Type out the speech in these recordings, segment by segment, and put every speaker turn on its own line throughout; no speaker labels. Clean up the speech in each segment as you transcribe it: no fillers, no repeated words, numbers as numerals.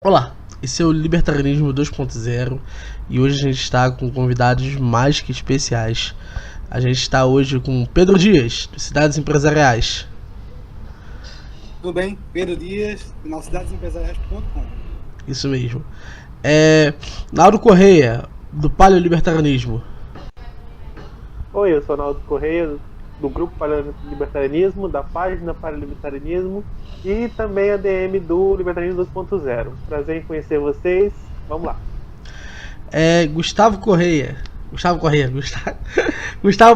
Olá, esse é o Libertarianismo 2.0 e hoje a gente está com convidados mais que especiais. A gente está hoje com Pedro Dias, do Cidades Empresariais.
Tudo bem? Pedro Dias, do cidadesempresariais.com.
Isso mesmo. Nauro Correia, do Paleolibertarianismo.
Oi, eu sou Naldo Correia, do Grupo Paleolibertarianismo, da página Paleolibertarianismo e também ADM do Libertarianismo 2.0. Prazer em conhecer vocês. Vamos lá.
Gustavo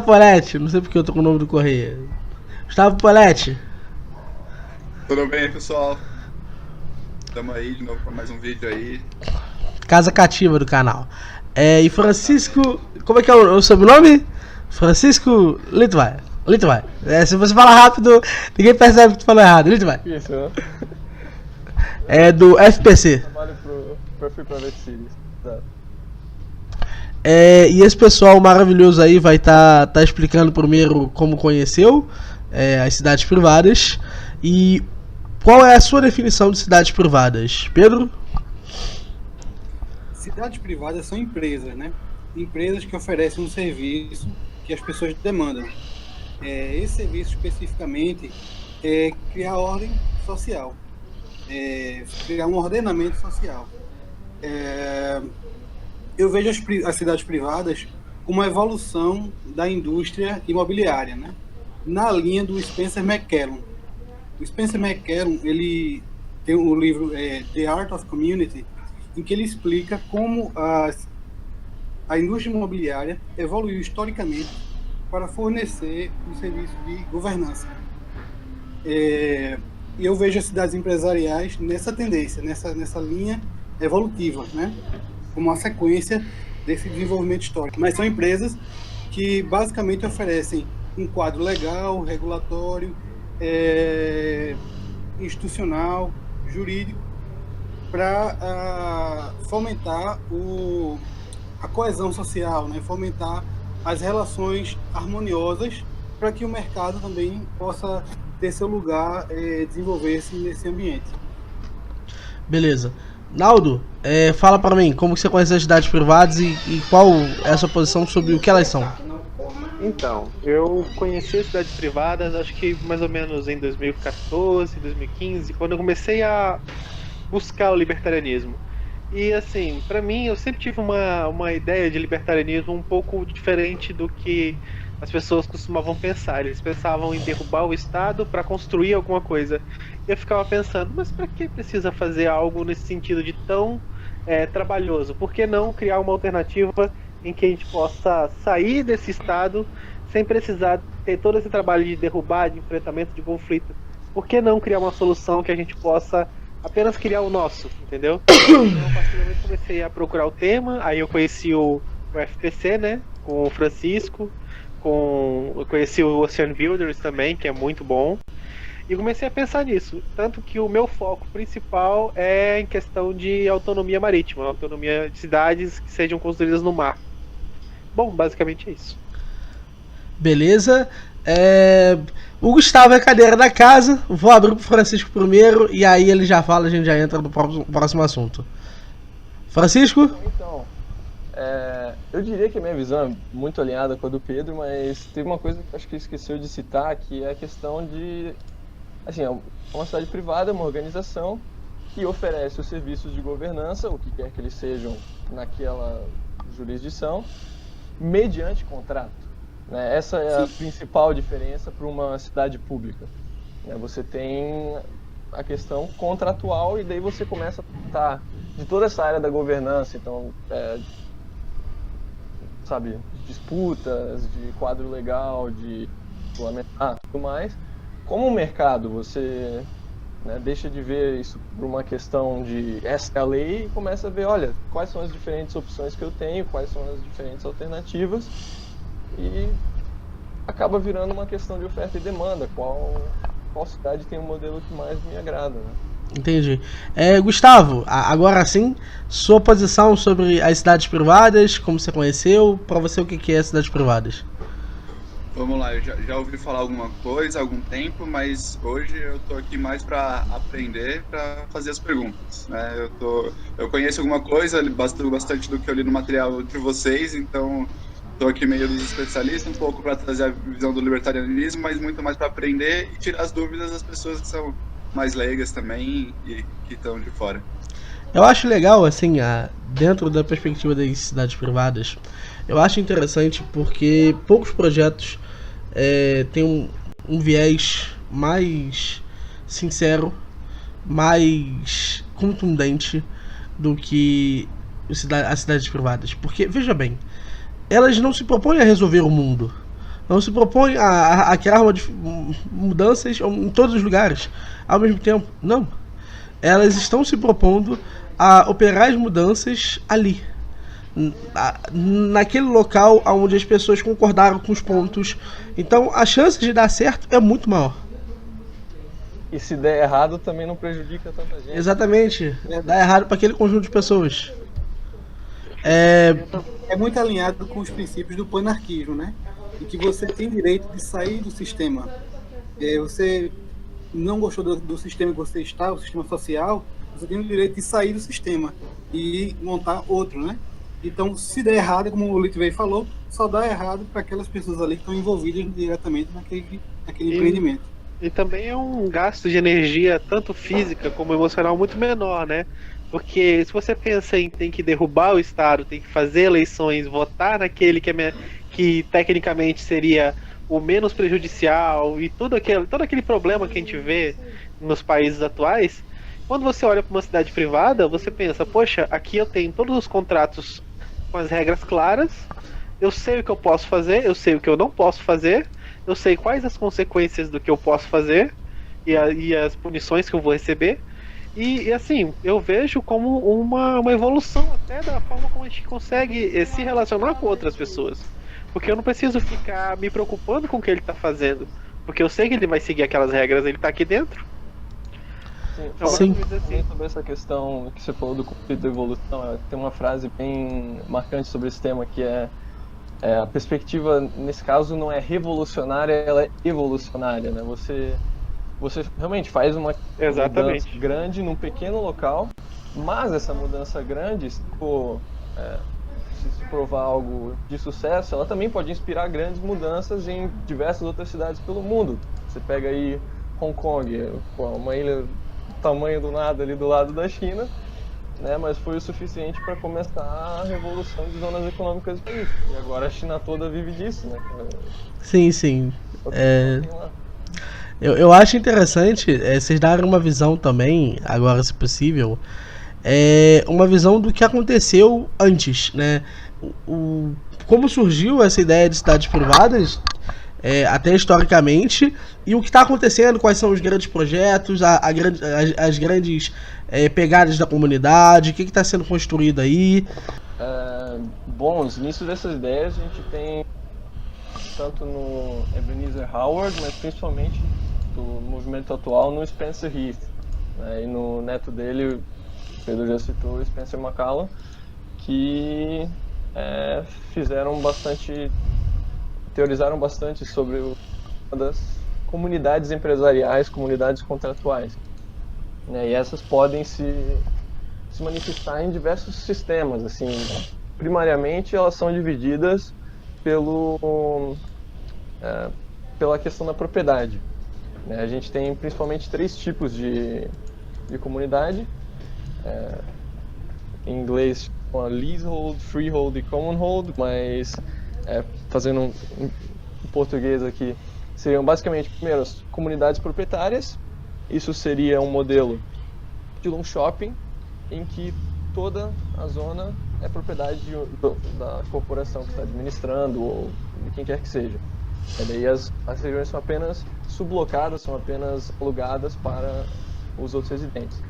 Poletti, não sei porque eu tô com o nome do Correia. Gustavo Poletti.
Tudo bem, pessoal? Estamos aí de novo para mais um vídeo aí.
Casa cativa do canal. E Francisco... Como é que é o sobrenome? Francisco Litvai. Se você falar rápido, ninguém percebe que tu falou errado. Litvai.
Isso, né?
É do FPC.
Trabalho pro Perfil Private Cities.
E esse pessoal maravilhoso aí vai tá explicando primeiro como conheceu as cidades privadas e qual é a sua definição de cidades privadas. Pedro?
Cidades privadas são empresas, né? Empresas que oferecem um serviço que as pessoas demandam. Esse serviço especificamente é criar ordem social, criar um ordenamento social. Eu vejo as cidades privadas como uma evolução da indústria imobiliária, né? Na linha do Spencer McCallum. O Spencer McCallum, ele tem um livro The Art of Community, em que ele explica como a indústria imobiliária evoluiu historicamente para fornecer um serviço de governança. E eu vejo as cidades empresariais nessa tendência, nessa linha evolutiva, né? Como uma sequência desse desenvolvimento histórico. Mas são empresas que basicamente oferecem um quadro legal, regulatório, institucional, jurídico, para fomentar a coesão social, né? Fomentar as relações harmoniosas para que o mercado também possa ter seu lugar, desenvolver-se nesse ambiente.
Beleza. Naldo, fala para mim como você conhece as cidades privadas e qual é a sua posição sobre o que elas são.
Então, eu conheci as cidades privadas acho que mais ou menos em 2014, 2015, quando eu comecei a buscar o libertarianismo. E assim, para mim, eu sempre tive uma ideia de libertarianismo um pouco diferente do que as pessoas costumavam pensar. Eles pensavam em derrubar o Estado para construir alguma coisa. E eu ficava pensando, mas para que precisa fazer algo nesse sentido de tão trabalhoso? Por que não criar uma alternativa em que a gente possa sair desse Estado sem precisar ter todo esse trabalho de derrubar, de enfrentamento de conflito? Por que não criar uma solução que a gente possa apenas criar o nosso, entendeu? Então, a partir do momento que comecei a procurar o tema, aí eu conheci o FPC, né, com o Francisco, eu conheci o Ocean Builders também, que é muito bom, e comecei a pensar nisso, tanto que o meu foco principal é em questão de autonomia marítima, autonomia de cidades que sejam construídas no mar. Bom, basicamente é isso.
Beleza. O Gustavo é a cadeira da casa. Vou abrir pro Francisco primeiro e aí ele já fala, a gente já entra no próximo assunto. Francisco?
Então, eu diria que a minha visão é muito alinhada com a do Pedro, mas teve uma coisa que acho que esqueceu de citar, que é a questão de... Assim, uma cidade privada é uma organização que oferece os serviços de governança, o que quer que eles sejam naquela jurisdição, mediante contrato. Essa é a principal diferença para uma cidade pública. Você tem a questão contratual e daí você começa a tratar de toda essa área da governança, então, sabe, disputas, de quadro legal, de regulamentar, tudo mais. Como um mercado, você deixa de ver isso por uma questão de essa é a lei e começa a ver, olha, quais são as diferentes opções que eu tenho, quais são as diferentes alternativas. E acaba virando uma questão de oferta e demanda. Qual cidade tem um modelo que mais me agrada, né?
Entendi. Gustavo, agora sim, sua posição sobre as cidades privadas, como você conheceu, para você o que é cidades privadas?
Vamos lá, eu já ouvi falar alguma coisa há algum tempo, mas hoje eu tô aqui mais para aprender, para fazer as perguntas, né? Eu conheço alguma coisa, bastante do que eu li no material de vocês, então tô aqui meio dos especialistas, um pouco para trazer a visão do libertarianismo, mas muito mais para aprender e tirar as dúvidas das pessoas que são mais leigas também e que estão de fora.
Eu acho legal, assim, dentro da perspectiva das cidades privadas, eu acho interessante porque poucos projetos têm um viés mais sincero, mais contundente do que as cidades privadas. Porque, veja bem, elas não se propõem a resolver o mundo. Não se propõem a criar mudanças em todos os lugares ao mesmo tempo. Não. Elas estão se propondo a operar as mudanças ali, naquele local onde as pessoas concordaram com os pontos. Então a chance de dar certo é muito maior.
E se der errado também não prejudica tanta gente.
Exatamente, dá errado para aquele conjunto de pessoas.
É muito alinhado com os princípios do panarquismo, né? Em que você tem direito de sair do sistema. Você não gostou do sistema que você está, o sistema social, você tem o direito de sair do sistema e montar outro, né? Então, se der errado, como o Litvei falou, só dá errado para aquelas pessoas ali que estão envolvidas diretamente naquele empreendimento.
E também é um gasto de energia, tanto física como emocional, muito menor, né? Porque se você pensa em tem que derrubar o Estado, tem que fazer eleições, votar naquele que tecnicamente seria o menos prejudicial e todo aquele problema que a gente vê nos países atuais, quando você olha para uma cidade privada, você pensa, poxa, aqui eu tenho todos os contratos com as regras claras, eu sei o que eu posso fazer, eu sei o que eu não posso fazer, eu sei quais as consequências do que eu posso fazer e as punições que eu vou receber. E assim, eu vejo como uma evolução até da forma como a gente consegue se relacionar com outras pessoas. Porque eu não preciso ficar me preocupando com o que ele está fazendo. Porque eu sei que ele vai seguir aquelas regras, ele está aqui dentro.
Sim.
Sobre essa questão que você falou do conflito da evolução, tem uma frase bem marcante sobre esse tema que a perspectiva, nesse caso, não é revolucionária, ela é evolucionária, né? Você realmente faz uma mudança grande num pequeno local, mas essa mudança grande, se provar algo de sucesso, ela também pode inspirar grandes mudanças em diversas outras cidades pelo mundo. Você pega aí Hong Kong, uma ilha do tamanho do nada ali do lado da China, né, mas foi o suficiente para começar a revolução de zonas econômicas do país. E agora a China toda vive disso, né?
Sim. Eu acho interessante vocês darem uma visão também, agora se possível, uma visão do que aconteceu antes, né? Como surgiu essa ideia de cidades privadas, até historicamente, e o que está acontecendo, quais são os grandes projetos, as grandes pegadas da comunidade, o que está sendo construído aí.
Bom, os inícios dessas ideias a gente tem tanto no Ebenezer Howard, mas principalmente do movimento atual no Spencer Heath, né? E no neto dele, o Pedro já citou, o Spencer McCallum, que teorizaram bastante sobre uma das comunidades empresariais, comunidades contratuais, né? E essas podem se manifestar em diversos sistemas, assim. Primariamente elas são divididas pela questão da propriedade, né? A gente tem principalmente 3 tipos de comunidade, em inglês leasehold, freehold e commonhold, mas fazendo em português aqui, seriam basicamente, primeiro, as comunidades proprietárias. Isso seria um modelo de um shopping em que toda a zona é propriedade da corporação que está administrando ou de quem quer que seja. E daí as regiões são apenas sublocadas, são apenas alugadas para os outros residentes.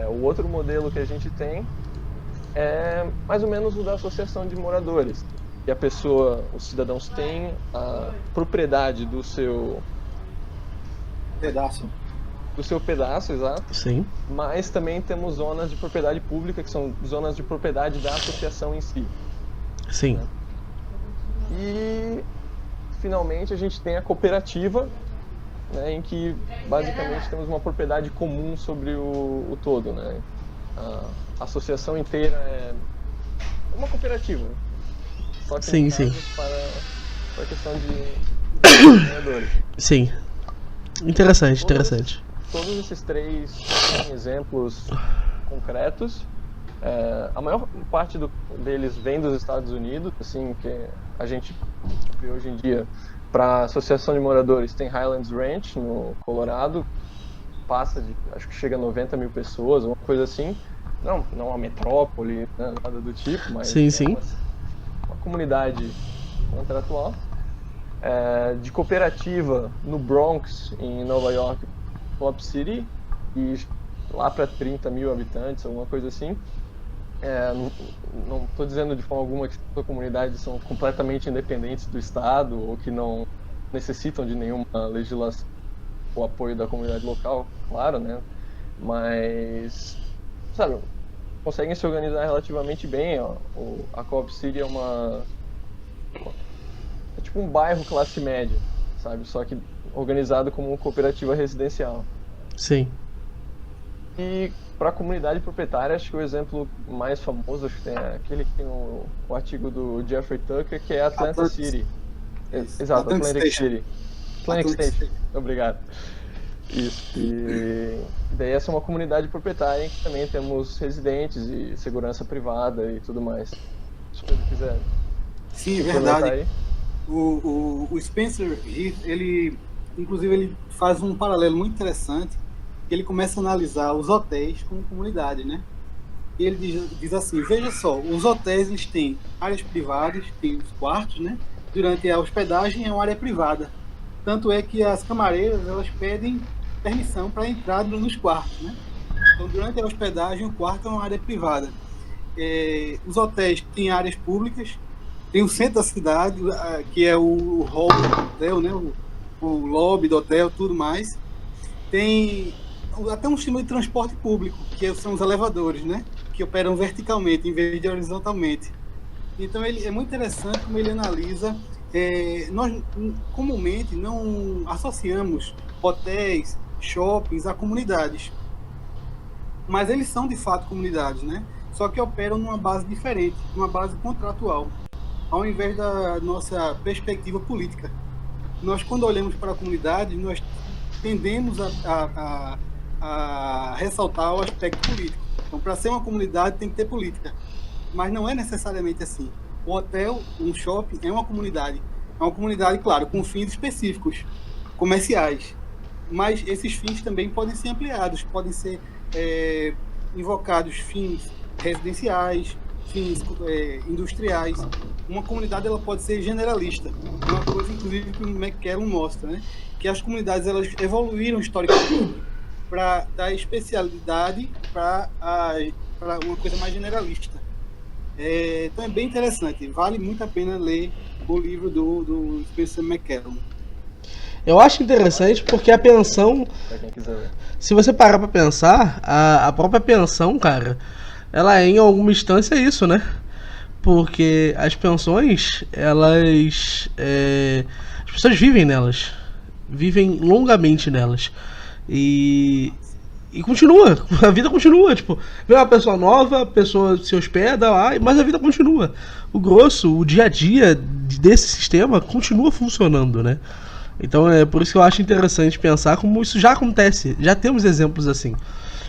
O outro modelo que a gente tem é mais ou menos o da associação de moradores. E os cidadãos têm a propriedade do seu pedaço, exato.
Sim.
Mas também temos zonas de propriedade pública, que são zonas de propriedade da associação em si.
Sim.
Né? E finalmente a gente tem a cooperativa, né, em que basicamente temos uma propriedade comum sobre o todo, né? A associação inteira é uma cooperativa, só que
Sim,
no
sim.
caso para a questão de trabalhadores.
Sim. Interessante, interessante.
Todos esses três são exemplos concretos. A maior parte deles vem dos Estados Unidos, assim, que a gente vê hoje em dia. Para a Associação de Moradores tem Highlands Ranch, no Colorado, passa de, acho que chega a 90 mil pessoas, uma coisa assim. Não uma metrópole, né, nada do tipo, mas
Sim, sim.
uma comunidade contratual. De cooperativa no Bronx, em Nova York, Club City, e lá para 30 mil habitantes, alguma coisa assim. Não estou dizendo de forma alguma que as comunidades são completamente independentes do Estado ou que não necessitam de nenhuma legislação ou apoio da comunidade local, claro, né? Mas, sabe, conseguem se organizar relativamente bem. Ó. A Club City é tipo um bairro classe média, sabe? Só que organizado como uma cooperativa residencial.
Sim.
E para a comunidade proprietária, acho que o exemplo mais famoso, acho que tem aquele que tem o artigo do Jeffrey Tucker, que é Atlantic City. Exato, Atlantic City. Atlantic Station. Obrigado. Isso. E daí essa é uma comunidade proprietária em que também temos residentes e segurança privada e tudo mais. Se você quiser.
Sim, é verdade. O Spencer Heath, inclusive ele faz um paralelo muito interessante, que ele começa a analisar os hotéis como comunidade, né? E ele diz assim, veja só, os hotéis eles têm áreas privadas, tem os quartos, né? Durante a hospedagem é uma área privada. Tanto é que as camareiras, elas pedem permissão para entrar nos quartos, né? Então, durante a hospedagem, o quarto é uma área privada. Os hotéis têm áreas públicas, tem o centro da cidade, que é o hall do hotel, né? O lobby do hotel, tudo mais. Tem até um sistema de transporte público, que são os elevadores, né? Que operam verticalmente em vez de horizontalmente. Então, ele é muito interessante como ele analisa. Nós, comumente, não associamos hotéis, shoppings a comunidades. Mas eles são, de fato, comunidades, né? Só que operam numa base diferente, numa base contratual, ao invés da nossa perspectiva política. Nós, quando olhamos para a comunidade, nós tendemos a ressaltar o aspecto político. Então, para ser uma comunidade, tem que ter política. Mas não é necessariamente assim. O hotel, um shopping, é uma comunidade. É uma comunidade, claro, com fins específicos, comerciais. Mas esses fins também podem ser ampliados, podem ser invocados fins residenciais, fins industriais. Uma comunidade ela pode ser generalista. Uma coisa, inclusive, que o McKellen mostra, né? Que as comunidades elas evoluíram historicamente para dar especialidade para uma coisa mais generalista. Então é bem interessante, vale muito a pena ler o livro do Spencer McKellen.
Eu acho interessante porque a pensão,
Pra quem quiser ver.
se você parar pra pensar, a própria pensão, cara, ela é em alguma instância isso, né? Porque as pensões, as pessoas vivem nelas, vivem longamente nelas. E continua, a vida continua, tipo, vem uma pessoa nova, a pessoa se hospeda lá, mas a vida continua. O grosso, o dia a dia desse sistema continua funcionando, né? Então é por isso que eu acho interessante pensar como isso já acontece, já temos exemplos assim.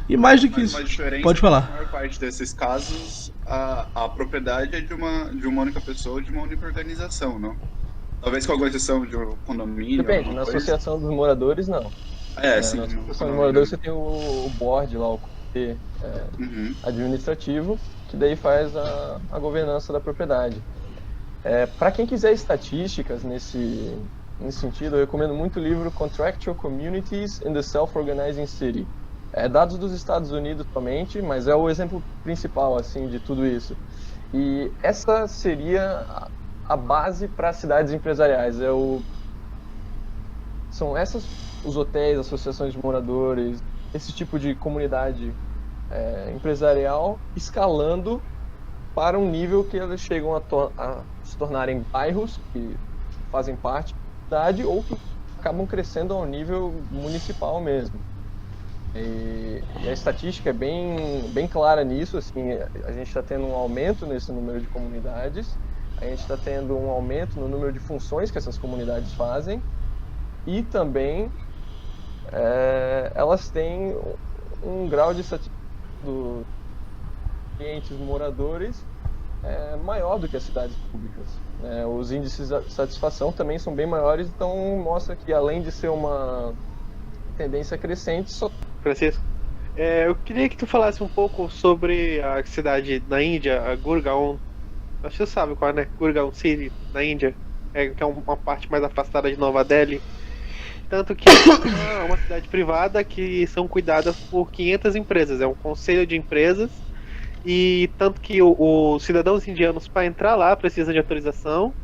E mais do que isso, pode falar.
Na maior parte desses casos, a propriedade é de uma única pessoa, de uma única organização, não? Talvez com alguma exceção de um condomínio.
Depende, na associação dos moradores, não.
Sim.
Na associação dos moradores você tem o board lá, o comitê administrativo, que daí faz a governança da propriedade. Para quem quiser estatísticas nesse sentido, eu recomendo muito o livro Contractual Communities in the Self-Organizing City. Dados dos Estados Unidos somente, mas é o exemplo principal assim, de tudo isso. E essa seria a base para cidades empresariais. São essas os hotéis, associações de moradores, esse tipo de comunidade empresarial escalando para um nível que elas chegam a se tornarem bairros que fazem parte da cidade ou que acabam crescendo ao nível municipal mesmo. E a estatística é bem clara nisso, assim, a gente está tendo um aumento nesse número de comunidades, a gente está tendo um aumento no número de funções que essas comunidades fazem, e também elas têm um grau de satisfação dos clientes moradores maior do que as cidades públicas. Os índices de satisfação também são bem maiores, então mostra que, além de ser uma tendência crescente, só...
Francisco, eu queria que tu falasse um pouco sobre a cidade na Índia, a Gurgaon. Acho que você sabe qual é, né? Gurgaon City, na Índia, que é uma parte mais afastada de Nova Delhi. Tanto que é uma cidade privada que são cuidadas por 500 empresas, é um conselho de empresas, e tanto que os cidadãos indianos, para entrar lá, precisam de autorização.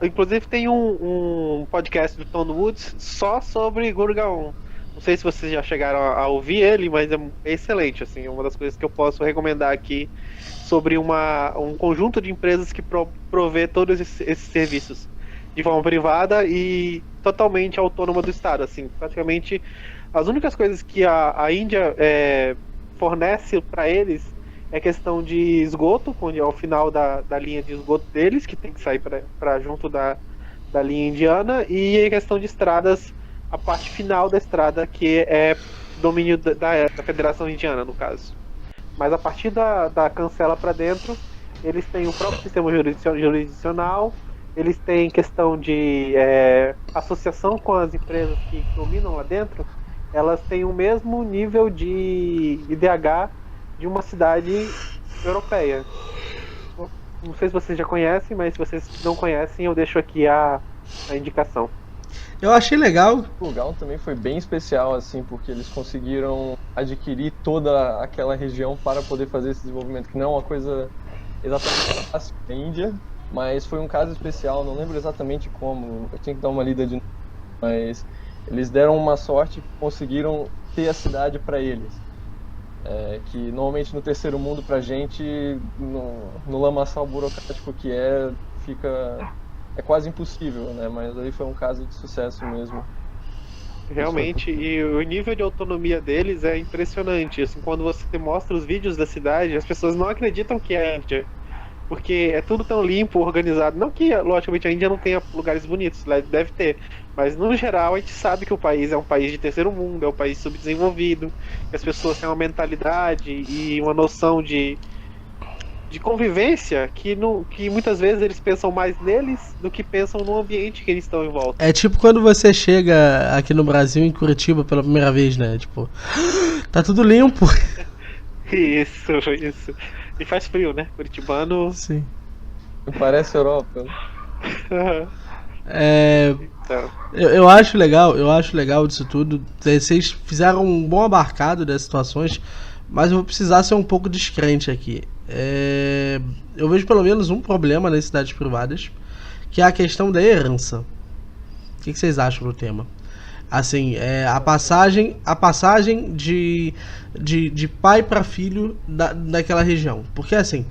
Inclusive tem um podcast do Tom Woods só sobre Gurgaon. Não sei se vocês já chegaram a ouvir ele, mas é excelente, assim, é uma das coisas que eu posso recomendar aqui sobre um conjunto de empresas que provê todos esses serviços de forma privada e totalmente autônoma do Estado, assim, praticamente as únicas coisas que a Índia fornece para eles é questão de esgoto, onde é o final da linha de esgoto deles, que tem que sair para junto da linha indiana, e a questão de estradas, a parte final da estrada, que é domínio da Federação Indiana, no caso. Mas a partir da cancela para dentro, eles têm o próprio sistema jurisdicional, eles têm questão de associação com as empresas que dominam lá dentro, elas têm o mesmo nível de IDH de uma cidade europeia. Não sei se vocês já conhecem, mas se vocês não conhecem, eu deixo aqui a indicação.
Eu achei legal.
O Gurgaon também foi bem especial, assim, porque eles conseguiram adquirir toda aquela região para poder fazer esse desenvolvimento, que não é uma coisa exatamente fácil na Índia, mas foi um caso especial, não lembro exatamente como, eu tinha que dar uma lida de novo, mas eles deram uma sorte que conseguiram ter a cidade para eles. Que normalmente no terceiro mundo, pra gente, no lamaçal burocrático que é quase impossível, né? Mas aí foi um caso de sucesso mesmo.
Realmente, e o nível de autonomia deles é impressionante. Assim, quando você mostra os vídeos da cidade, as pessoas não acreditam que é a Índia, porque é tudo tão limpo, organizado. Não que, logicamente, a Índia não tenha lugares bonitos, deve ter, mas no geral a gente sabe que o país é um país de terceiro mundo, é um país subdesenvolvido, que as pessoas têm uma mentalidade e uma noção de convivência que muitas vezes eles pensam mais neles do que pensam no ambiente que eles estão em volta.
É tipo quando você chega aqui no Brasil, em Curitiba, pela primeira vez, né? Tipo, tá tudo limpo.
Isso. E faz frio, né? Curitibano.
Sim.
Parece Europa.
Então.
Eu acho legal disso tudo. Vocês fizeram um bom abarcado das situações, mas eu vou precisar ser um pouco descrente aqui. Eu vejo pelo menos um problema nas cidades privadas, que é a questão da herança. O que vocês acham do tema? Assim, a passagem de pai para filho daquela região. Porque assim,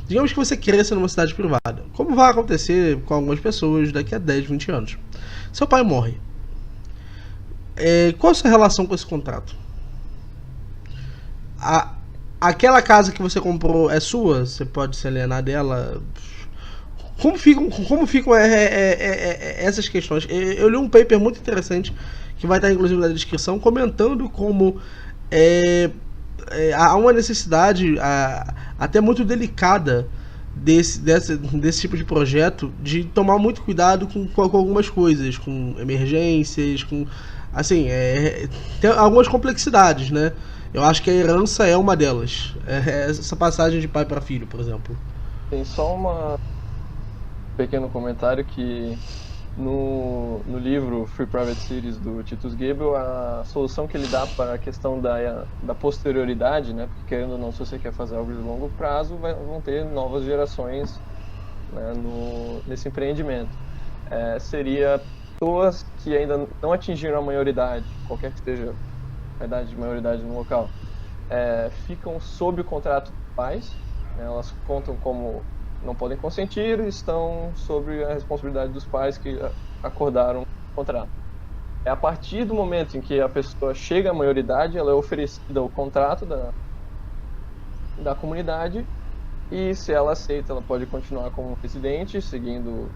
digamos que você cresça numa cidade privada, como vai acontecer com algumas pessoas daqui a 10, 20 anos. Seu pai morre. Qual a sua relação com esse contrato? Aquela casa que você comprou é sua? Você pode se alienar dela? Como ficam essas questões? Eu li um paper muito interessante, que vai estar inclusive na descrição, comentando como há uma necessidade até muito delicada desse tipo de projeto, de tomar muito cuidado com algumas coisas, com emergências, com assim, tem algumas complexidades, né? Eu acho que a herança é uma delas. Essa passagem de pai para filho, por exemplo.
Tem só um pequeno comentário que no livro Free Private Cities do Titus Gebel, a solução que ele dá para a questão da posterioridade, né, porque querendo ou não, se você quer fazer algo de longo prazo, vão ter novas gerações, né, nesse empreendimento. Seria pessoas que ainda não atingiram a maioridade, qualquer que esteja a idade de maioridade no local, ficam sob o contrato dos pais, né, elas contam como não podem consentir e estão sobre a responsabilidade dos pais que acordaram o contrato. É a partir do momento em que a pessoa chega à maioridade, ela é oferecida o contrato da comunidade, e se ela aceita, ela pode continuar como residente, seguindo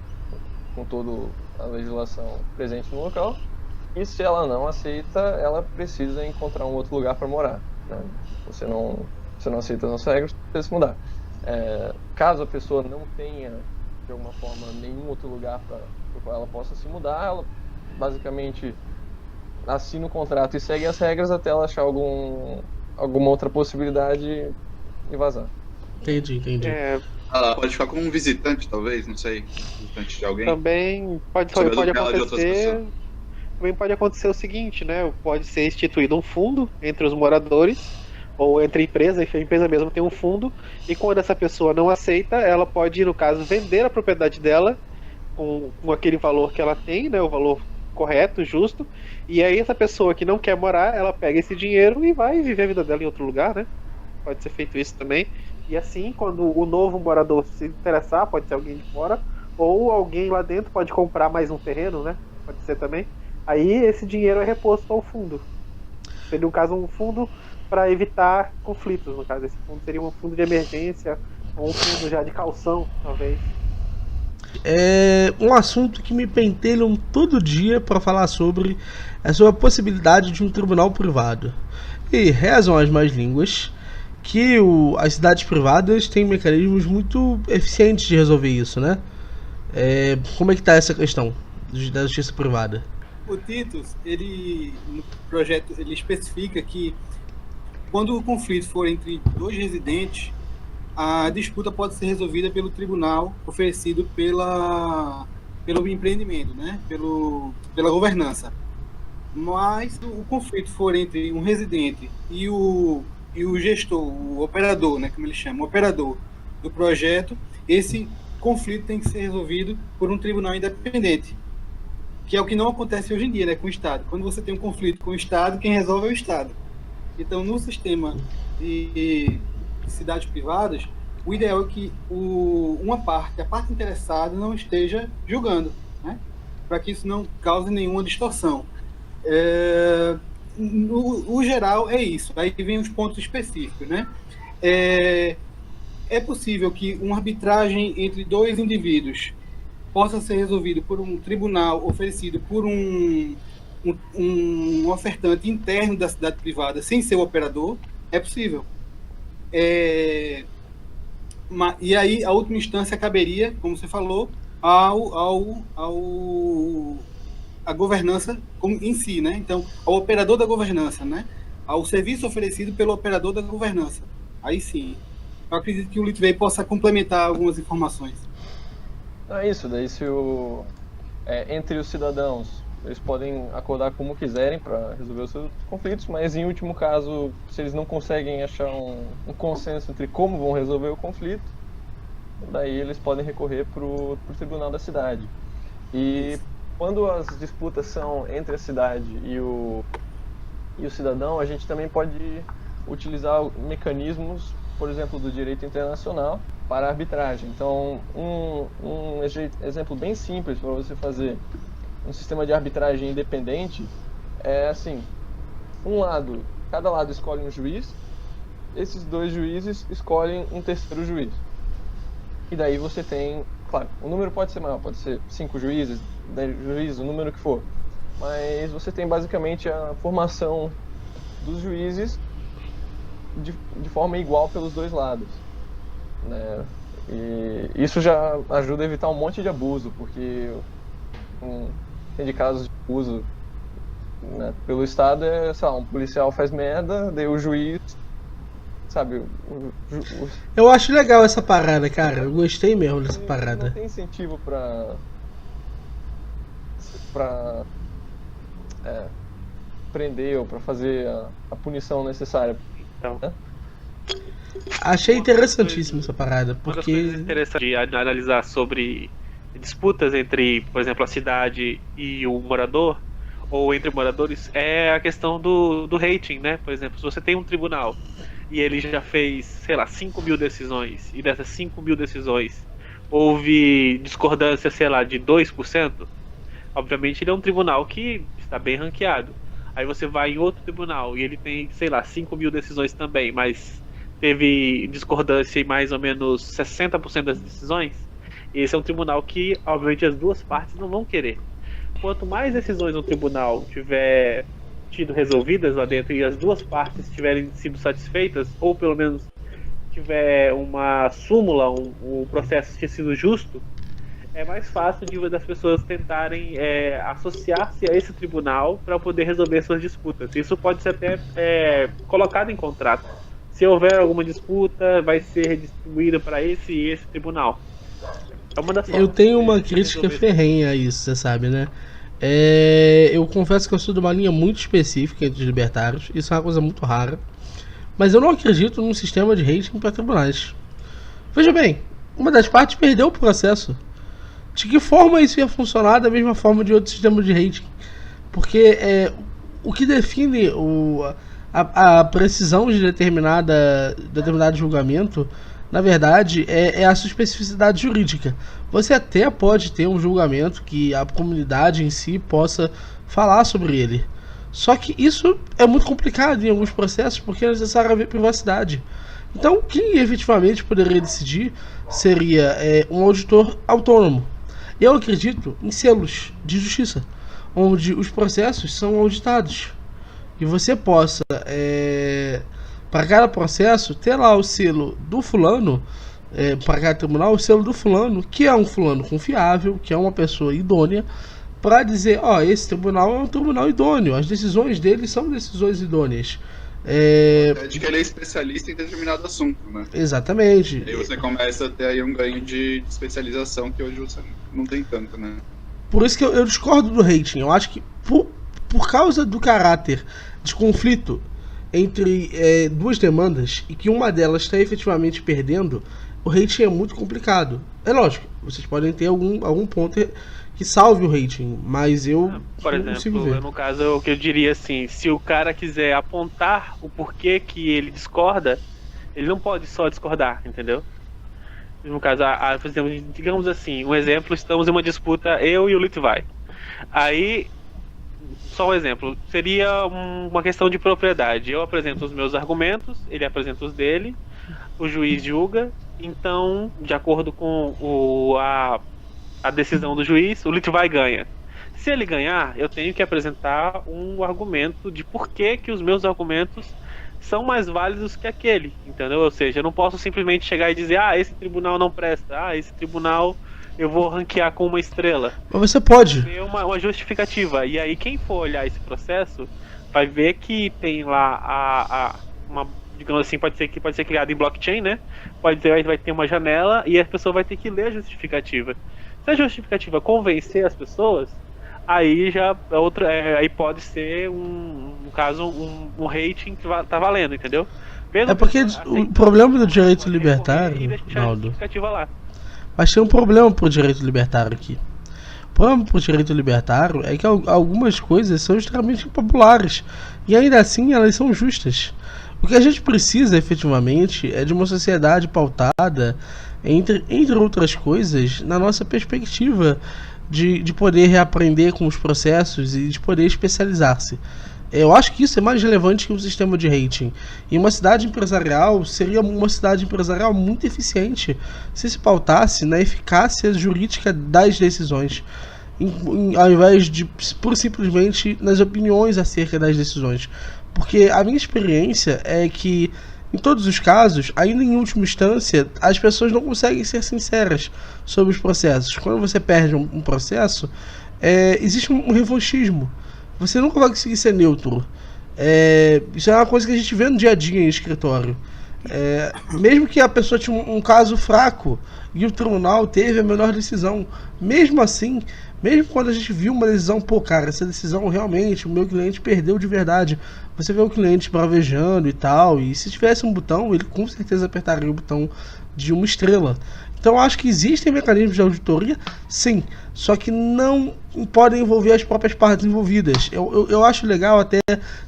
com toda a legislação presente no local, e se ela não aceita, ela precisa encontrar um outro lugar para morar, né? Você não aceita as nossas regras, precisa se mudar. Caso a pessoa não tenha, de alguma forma, nenhum outro lugar para o qual ela possa se mudar, ela basicamente assina o contrato e segue as regras até ela achar alguma outra possibilidade e vazar.
Entendi.
Ela pode ficar como um visitante, talvez, não sei. Visitante de alguém.
Também pode
Sob a tutela de outras
acontecer.
pessoas.
Também pode acontecer o seguinte, né? Pode ser instituído um fundo entre os moradores, ou entre a empresa, enfim, a empresa mesmo tem um fundo, e quando essa pessoa não aceita, ela pode, no caso, vender a propriedade dela com aquele valor que ela tem, né? O valor correto, justo, e aí essa pessoa que não quer morar, ela pega esse dinheiro e vai viver a vida dela em outro lugar, né? Pode ser feito isso também. E assim, quando o novo morador se interessar, pode ser alguém de fora, ou alguém lá dentro pode comprar mais um terreno, né? Pode ser também. Aí esse dinheiro é reposto ao fundo. Seria, no caso, um fundo para evitar conflitos, no caso. Esse fundo seria um fundo de emergência, ou um fundo já de calção, talvez.
É um assunto que me pentelham todo dia para falar sobre a possibilidade de um tribunal privado. E rezam as más línguas que as cidades privadas têm mecanismos muito eficientes de resolver isso, né? Como é que tá essa questão da justiça privada?
O Titus, ele no projeto, ele especifica que quando o conflito for entre dois residentes, a disputa pode ser resolvida pelo tribunal oferecido pelo empreendimento, né? Pela governança. Mas se o conflito for entre um residente e o gestor, o operador, né, como ele chama, o operador do projeto, esse conflito tem que ser resolvido por um tribunal independente, que é o que não acontece hoje em dia, né, com o Estado. Quando você tem um conflito com o Estado, quem resolve é o Estado. Então, no sistema de cidades privadas, o ideal é que a parte interessada, não esteja julgando, né, para que isso não cause nenhuma distorção. No geral é isso. Aí vem os pontos específicos, né? É possível que uma arbitragem entre dois indivíduos possa ser resolvido por um tribunal oferecido por um ofertante interno da cidade privada, sem ser o operador. É possível. E aí a última instância caberia, como você falou, a governança em si, né? Então, ao operador da governança, né? Ao serviço oferecido pelo operador da governança. Aí sim. Eu acredito que o Litvei possa complementar algumas informações.
Isso, daí entre os cidadãos, eles podem acordar como quiserem para resolver os seus conflitos, mas em último caso, se eles não conseguem achar um consenso entre como vão resolver o conflito, daí eles podem recorrer para o tribunal da cidade. E quando as disputas são entre a cidade e o cidadão, a gente também pode utilizar mecanismos, por exemplo, do direito internacional para arbitragem. Então, um exemplo bem simples para você fazer um sistema de arbitragem independente é assim: cada lado escolhe um juiz, esses dois juízes escolhem um terceiro juiz. E daí você tem, claro, o número pode ser maior, pode ser 5 juízes, 10 juízes, o número que for. Mas você tem basicamente a formação dos juízes de forma igual pelos dois lados, né? E isso já ajuda a evitar um monte de abuso, porque tem de casos de abuso, né, pelo Estado, sei lá, um policial faz merda, daí o juiz, sabe...
Eu acho legal essa parada, cara. Eu gostei mesmo dessa parada.
Não tem incentivo pra prender ou pra fazer a punição necessária.
Então,
né?
Achei interessantíssima essa parada,
uma das
porque...
coisas interessantes de analisar sobre disputas entre, por exemplo, a cidade e o morador, ou entre moradores, é a questão do rating, né? Por exemplo, se você tem um tribunal e ele já fez, sei lá, 5.000 decisões, e dessas 5.000 decisões, houve discordância, sei lá, de 2%, obviamente ele é um tribunal que está bem ranqueado. Aí você vai em outro tribunal e ele tem, sei lá, 5.000 decisões também, mas teve discordância em mais ou menos 60% das decisões. E esse é um tribunal que, obviamente, as duas partes não vão querer. Quanto mais decisões um tribunal tiver tido resolvidas lá dentro e as duas partes tiverem sido satisfeitas, ou pelo menos tiver uma súmula, um processo ter sido justo, é mais fácil das pessoas tentarem associar-se a esse tribunal para poder resolver suas disputas. Isso pode ser até colocado em contrato. Se houver alguma disputa, vai ser redistribuída para esse e esse tribunal. É uma das
Eu tenho uma crítica ferrenha a isso, você sabe, né? Eu confesso que eu sou de uma linha muito específica entre os libertários. Isso é uma coisa muito rara. Mas eu não acredito num sistema de rating para tribunais. Veja bem, uma das partes perdeu o processo. De que forma isso ia funcionar da mesma forma de outro sistema de rating? Porque o que define a precisão de determinado julgamento, na verdade, é a sua especificidade jurídica. Você até pode ter um julgamento que a comunidade em si possa falar sobre ele. Só que isso é muito complicado em alguns processos porque é necessário haver privacidade. Então, quem efetivamente poderia decidir seria um auditor autônomo. Eu acredito em selos de justiça, onde os processos são auditados. E você possa, para cada processo, ter lá o selo do fulano, para cada tribunal, o selo do fulano, que é um fulano confiável, que é uma pessoa idônea, para dizer, esse tribunal é um tribunal idôneo, as decisões dele são decisões idôneas.
De que ele é especialista em determinado assunto, né?
Exatamente.
E aí você começa a ter aí um ganho de especialização que hoje você não tem tanto, né?
Por isso que eu discordo do rating. Eu acho que por causa do caráter de conflito entre duas demandas e que uma delas está efetivamente perdendo, o rating é muito complicado. É lógico, vocês podem ter algum ponto que salve o rating, mas eu
por
não consigo
exemplo,
ver.
no caso, o que eu diria assim, se o cara quiser apontar o porquê que ele discorda, ele não pode só discordar, entendeu? No caso, por exemplo, digamos assim, um exemplo, estamos em uma disputa, eu e o Litvai. Aí, só um exemplo, seria uma questão de propriedade. Eu apresento os meus argumentos, ele apresenta os dele, o juiz julga, então, de acordo com a decisão do juiz, o Litvai ganha. Se ele ganhar, eu tenho que apresentar um argumento de por que os meus argumentos são mais válidos que aquele, entendeu? Ou seja, eu não posso simplesmente chegar e dizer, esse tribunal não presta, esse tribunal eu vou ranquear com 1 estrela.
Mas você pode.
Tem uma justificativa. E aí quem for olhar esse processo vai ver que tem lá uma, digamos assim, pode ser criado em blockchain, né? Vai ter uma janela e a pessoa vai ter que ler a justificativa. Se a justificativa convencer as pessoas, aí já aí pode ser no caso um rating que tá valendo, entendeu?
Porque o problema do direito libertário, Naldo, mas tem um problema pro direito libertário aqui. O problema pro direito libertário é que algumas coisas são extremamente impopulares e ainda assim elas são justas. O que a gente precisa efetivamente é de uma sociedade pautada, entre outras coisas, na nossa perspectiva de poder reaprender com os processos e de poder especializar-se. Eu acho que isso é mais relevante que um sistema de rating. E uma cidade empresarial seria uma cidade empresarial muito eficiente se pautasse na eficácia jurídica das decisões, ao invés de simplesmente nas opiniões acerca das decisões. Porque a minha experiência é que, em todos os casos, ainda em última instância, as pessoas não conseguem ser sinceras sobre os processos. Quando você perde um processo, existe um revanchismo. Você nunca vai conseguir ser neutro. Isso é uma coisa que a gente vê no dia a dia em escritório. Mesmo que a pessoa tinha um caso fraco e o tribunal teve a melhor decisão, mesmo assim Mesmo quando a gente viu uma decisão, pô, cara, essa decisão realmente, o meu cliente perdeu de verdade. Você vê o cliente bravejando e tal, e se tivesse um botão, ele com certeza apertaria o botão de 1 estrela. Então eu acho que existem mecanismos de auditoria, sim, só que não podem envolver as próprias partes envolvidas. Eu acho legal até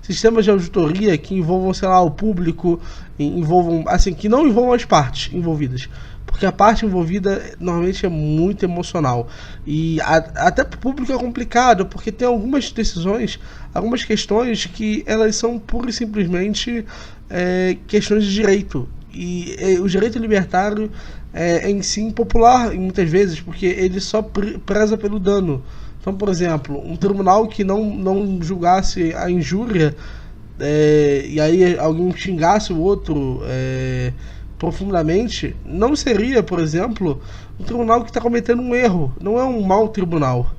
sistemas de auditoria que envolvam, sei lá, o público, envolvam, assim, que não envolvam as partes envolvidas. Porque a parte envolvida normalmente é muito emocional. E até para o público é complicado, porque tem algumas decisões, algumas questões que elas são pura e simplesmente questões de direito. E o direito libertário é em si impopular muitas vezes, porque ele só preza pelo dano. Então, por exemplo, um tribunal que não julgasse a injúria e aí alguém xingasse o outro profundamente, não seria, por exemplo, um tribunal que está cometendo um erro, não é um mau tribunal.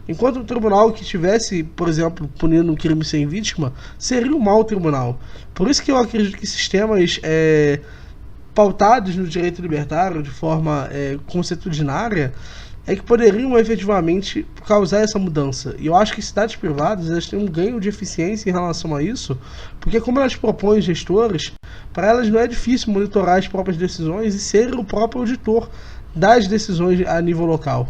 Enquanto um tribunal que estivesse, por exemplo, punindo um crime sem vítima, seria um mau tribunal. Por isso que eu acredito que sistemas pautados no direito libertário de forma consuetudinária é que poderiam efetivamente causar essa mudança. E eu acho que cidades privadas elas têm um ganho de eficiência em relação a isso, porque como elas propõem gestores, para elas não é difícil monitorar as próprias decisões e ser o próprio auditor das decisões a nível local,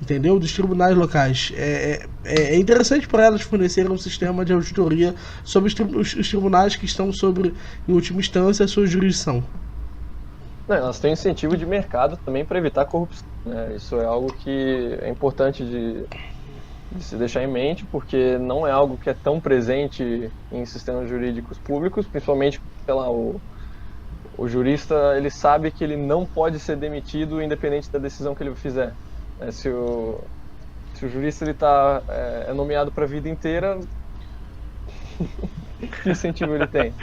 entendeu? Dos tribunais locais. É interessante para elas fornecerem um sistema de auditoria sobre os tribunais que estão sobre, em última instância, a sua jurisdição.
Não, elas têm incentivo de mercado também para evitar corrupção, né? Isso é algo que é importante de se deixar em mente, porque não é algo que é tão presente em sistemas jurídicos públicos, principalmente, sei lá, o jurista ele sabe que ele não pode ser demitido independente da decisão que ele fizer. Se o jurista ele é nomeado para a vida inteira, que incentivo ele tem?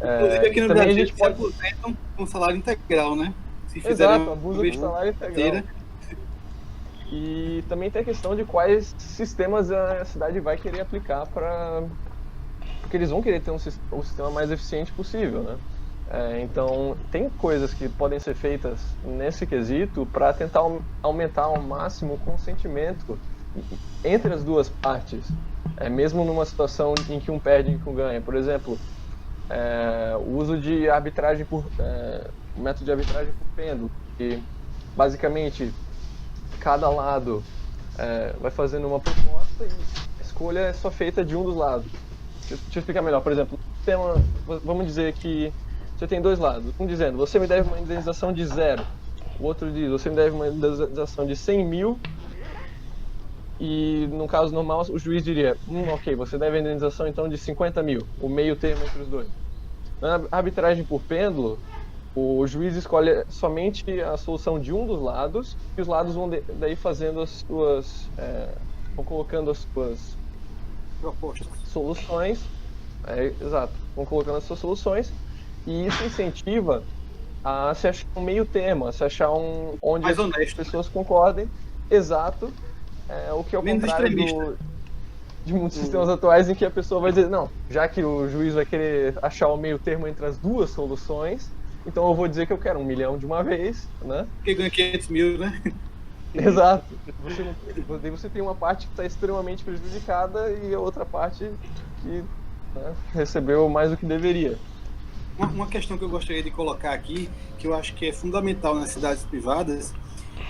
Inclusive aqui no
também
Brasil
a gente pode...
se aposentam com salário integral, né? Se
Exato, abuso do salário integral. E também tem a questão de quais sistemas a cidade vai querer aplicar porque eles vão querer ter um sistema mais eficiente possível, né? Então, tem coisas que podem ser feitas nesse quesito para tentar aumentar ao máximo o consentimento entre as duas partes, mesmo numa situação em que um perde e um ganha. Por exemplo, o uso de arbitragem o método de arbitragem por pêndulo, que basicamente cada lado vai fazendo uma proposta e a escolha é só feita de um dos lados. Deixa eu explicar melhor. Por exemplo, vamos dizer que você tem dois lados, um dizendo, você me deve uma indenização de 0, o outro diz, você me deve uma indenização de 100 mil, e no caso normal o juiz diria, ok, você deve a indenização então de 50 mil, o meio termo entre os dois. Na arbitragem por pêndulo, o juiz escolhe somente a solução de um dos lados, e os lados vão daí fazendo vão colocando as suas
propostas,
soluções, exato, vão colocando as suas soluções, e isso incentiva a se achar um meio termo, a se achar onde as pessoas concordem, exato, o que é o contrário de muitos sistemas atuais em que a pessoa vai dizer, não, já que o juiz vai querer achar o meio termo entre as duas soluções, então eu vou dizer que eu quero 1 milhão de uma vez, né?
Porque ganha 500 mil, né?
Exato. Você tem uma parte que está extremamente prejudicada e a outra parte que recebeu mais do que deveria.
Uma questão que eu gostaria de colocar aqui, que eu acho que é fundamental nas cidades privadas,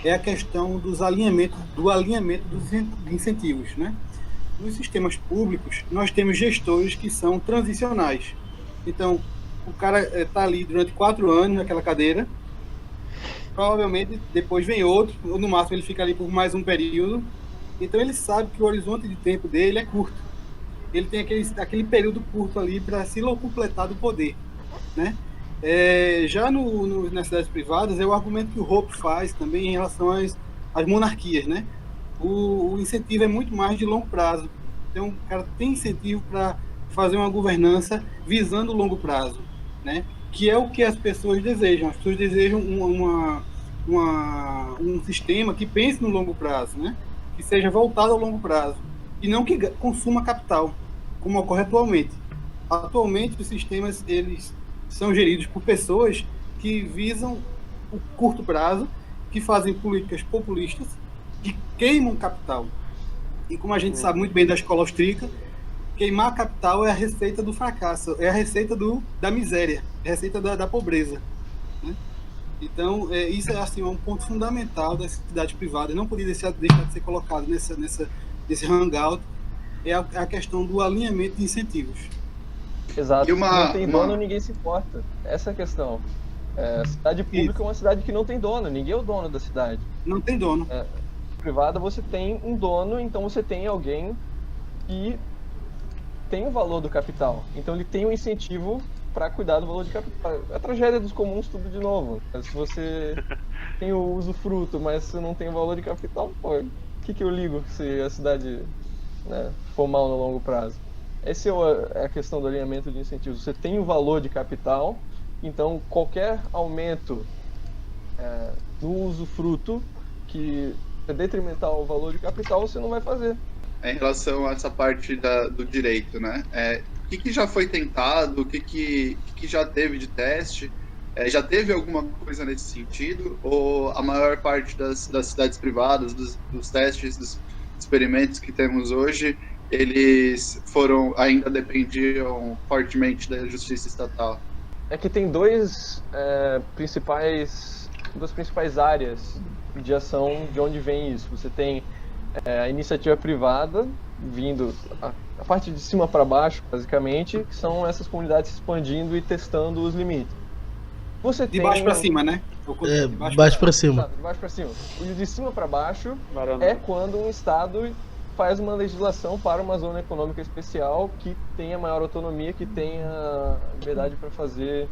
é a questão do alinhamento dos incentivos, né? Nos sistemas públicos, nós temos gestores que são transicionais. Então, o cara está ali durante 4 anos naquela cadeira, provavelmente depois vem outro, ou no máximo ele fica ali por mais um período, então ele sabe que o horizonte de tempo dele é curto. Ele tem aquele período curto ali para se completar do poder, né? Já nas cidades privadas é o argumento que o Hoppe faz também em relação às monarquias, né? O incentivo é muito mais de longo prazo. Então o cara tem incentivo para fazer uma governança visando o longo prazo, né? Que é o que as pessoas desejam. As pessoas desejam um sistema que pense no longo prazo, né? Que seja voltado ao longo prazo e não que consuma capital, como ocorre atualmente. Atualmente os sistemas eles são geridos por pessoas que visam o curto prazo, que fazem políticas populistas, que queimam capital. E como a gente sabe muito bem da escola austríaca, queimar a capital é a receita do fracasso, é a receita da miséria, é a receita da pobreza, né? Então, isso é assim, um ponto fundamental da cidade privada, não poderia deixar de ser colocado nesse hangout, é a questão do alinhamento de incentivos.
Exato.
E
Se não tem dono, ninguém se importa. Essa é a questão. A cidade pública é uma cidade que não tem dono, ninguém é o dono da cidade.
Não tem dono.
Privada você tem um dono, então você tem alguém que tem o valor do capital. Então ele tem um incentivo para cuidar do valor de capital. A tragédia dos comuns, tudo de novo. Se você tem o usufruto, mas você não tem o valor de capital, pô, o que eu ligo se a cidade, né, for mal no longo prazo? Essa é a questão do alinhamento de incentivos. Você tem o valor de capital, então qualquer aumento no usufruto que é detrimental ao valor de capital, você não vai fazer.
Em relação a essa parte do direito, né? O que já foi tentado, o que já teve de teste? Já teve alguma coisa nesse sentido? Ou a maior parte das cidades privadas, dos testes, dos experimentos que temos hoje, eles ainda dependiam fortemente da justiça estatal?
É que tem duas principais áreas de ação de onde vem isso. Você tem a iniciativa privada vindo a parte de cima para baixo, basicamente, que são essas comunidades se expandindo e testando os limites.
De baixo para cima, né?
De baixo para cima.
De baixo para cima. E de cima para baixo é quando um estado faz uma legislação para uma zona econômica especial que tenha maior autonomia, que tenha liberdade para fazer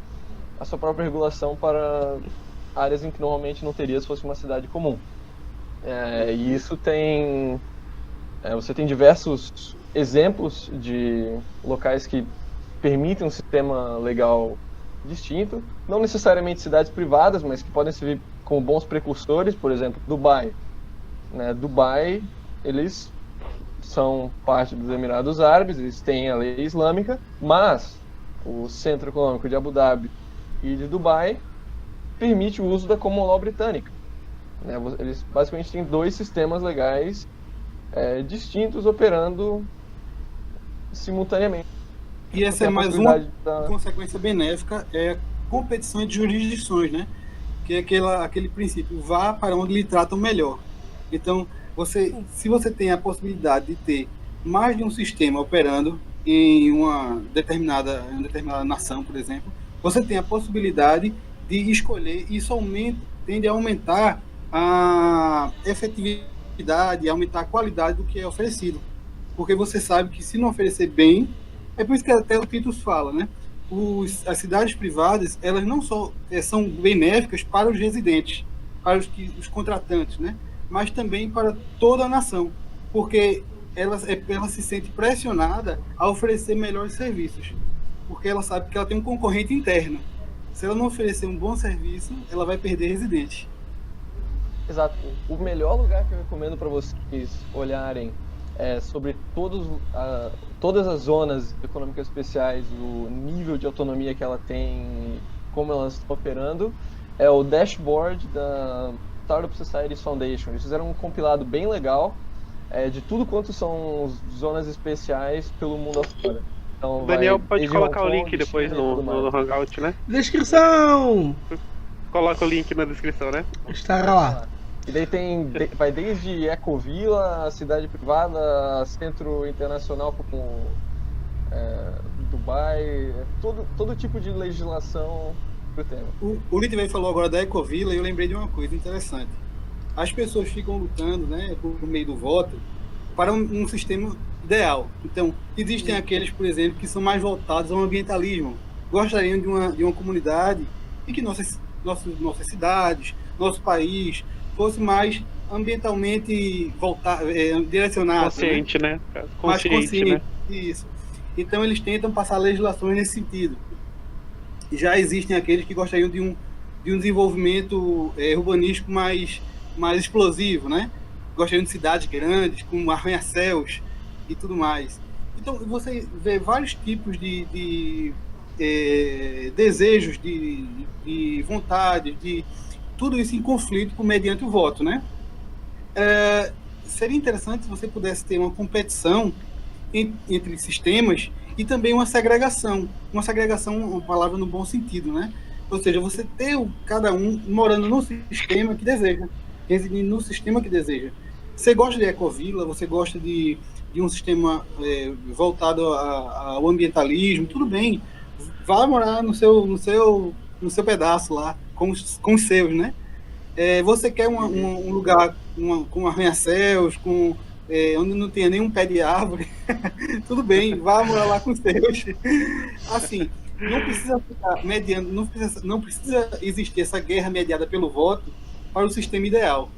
a sua própria regulação para áreas em que normalmente não teria se fosse uma cidade comum. E isso tem... você tem diversos exemplos de locais que permitem um sistema legal distinto, não necessariamente cidades privadas, mas que podem servir como bons precursores, por exemplo, Dubai. Dubai, eles são parte dos Emirados Árabes, eles têm a lei islâmica, mas o Centro Econômico de Abu Dhabi e de Dubai permite o uso da common law britânica. Eles basicamente têm dois sistemas legais distintos operando simultaneamente.
E essa é mais uma consequência benéfica, é a competição de jurisdições, né? Que é aquele princípio, vá para onde lhe tratam melhor. Então, se você tem a possibilidade de ter mais de um sistema operando em uma determinada nação, por exemplo, você tem a possibilidade de escolher, e isso tende a aumentar a efetividade, aumentar a qualidade do que é oferecido. Porque você sabe que se não oferecer bem, é por isso que até o título fala, né? As cidades privadas, elas não só são benéficas para os residentes, para os contratantes, né? Mas também para toda a nação, porque ela se sente pressionada a oferecer melhores serviços, porque ela sabe que ela tem um concorrente interno. Se ela não oferecer um bom serviço, ela vai perder residentes.
Exato. O melhor lugar que eu recomendo para vocês olharem sobre todas as zonas econômicas especiais, o nível de autonomia que ela tem, como elas estão operando, é o dashboard da Startup Society Foundation. Eles fizeram um compilado bem legal de tudo quanto são zonas especiais pelo mundo afora. Então,
o Daniel pode colocar o link depois no Hangout, né?
Descrição!
Coloca o link na descrição, né?
Estará lá.
E daí vai desde Ecovila, cidade privada, centro internacional como Dubai, todo tipo de legislação pro tema.
O Litvei falou agora da Ecovila e eu lembrei de uma coisa interessante. As pessoas ficam lutando, né, por meio do voto para um sistema ideal. Então, existem aqueles, por exemplo, que são mais voltados ao ambientalismo. Gostariam de uma comunidade em que nossas cidades, nosso país, fosse mais ambientalmente direcionado.
Consciente, né?
Mais consciente, né? Isso. Então, eles tentam passar legislações nesse sentido. Já existem aqueles que gostariam de um desenvolvimento urbanístico mais explosivo, né? Gostariam de cidades grandes, com arranha-céus e tudo mais. Então, você vê vários tipos de desejos, de vontade, de tudo isso em conflito mediante o voto, né? seria interessante se você pudesse ter uma competição entre sistemas e também uma segregação. Uma segregação, uma palavra no bom sentido, né? Ou seja, você ter cada um morando no sistema que deseja, residindo no sistema que deseja. Você gosta de ecovila, você gosta de um sistema voltado ao ambientalismo, tudo bem. Vá morar no seu pedaço lá, com os seus, né? Você quer um lugar com arranha-céus, onde não tenha nenhum pé de árvore, tudo bem, vá morar lá com os seus. Assim, não precisa ficar mediando, não precisa existir essa guerra mediada pelo voto para o sistema ideal.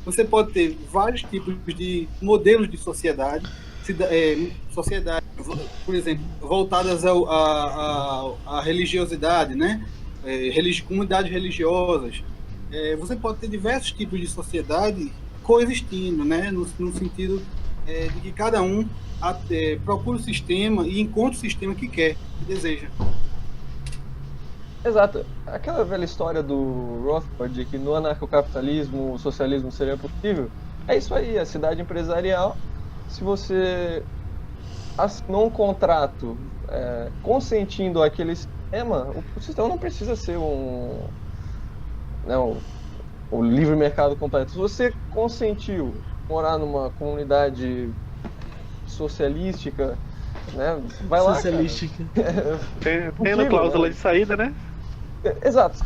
Você pode ter vários tipos de modelos de sociedade, por exemplo, voltadas à religiosidade, né? Comunidades religiosas. Você pode ter diversos tipos de sociedade coexistindo, né? No sentido de que cada um procura o sistema e encontra o sistema que quer, que deseja.
Exato. Aquela velha história do Rothbard de que no anarcocapitalismo o socialismo seria possível, é isso aí, a cidade empresarial, se você assinou um contrato consentindo aquele sistema, o sistema não precisa ser o livre mercado completo. Se você consentiu morar numa comunidade socialística, né, vai lá,
Socialística.
Tendo cláusula de saída, né?
Exato,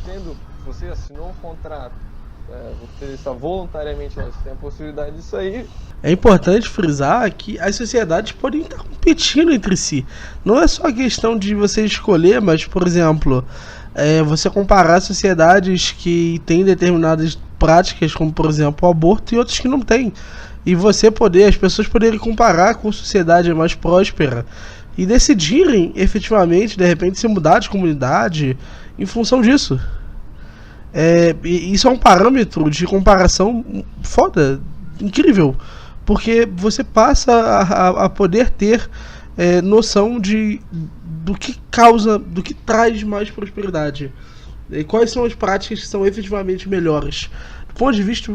você assinou um contrato, você está voluntariamente lá, você tem a possibilidade disso aí.
É importante frisar que as sociedades podem estar competindo entre si. Não é só questão de você escolher, mas, por exemplo, você comparar sociedades que têm determinadas práticas, como, por exemplo, o aborto, e outras que não têm. E as pessoas poderem comparar com a sociedade mais próspera e decidirem, efetivamente, de repente, se mudar de comunidade em função disso. Isso é um parâmetro de comparação foda, incrível, porque você passa a poder ter noção do que causa, do que traz mais prosperidade, e quais são as práticas que são efetivamente melhores. Do ponto de vista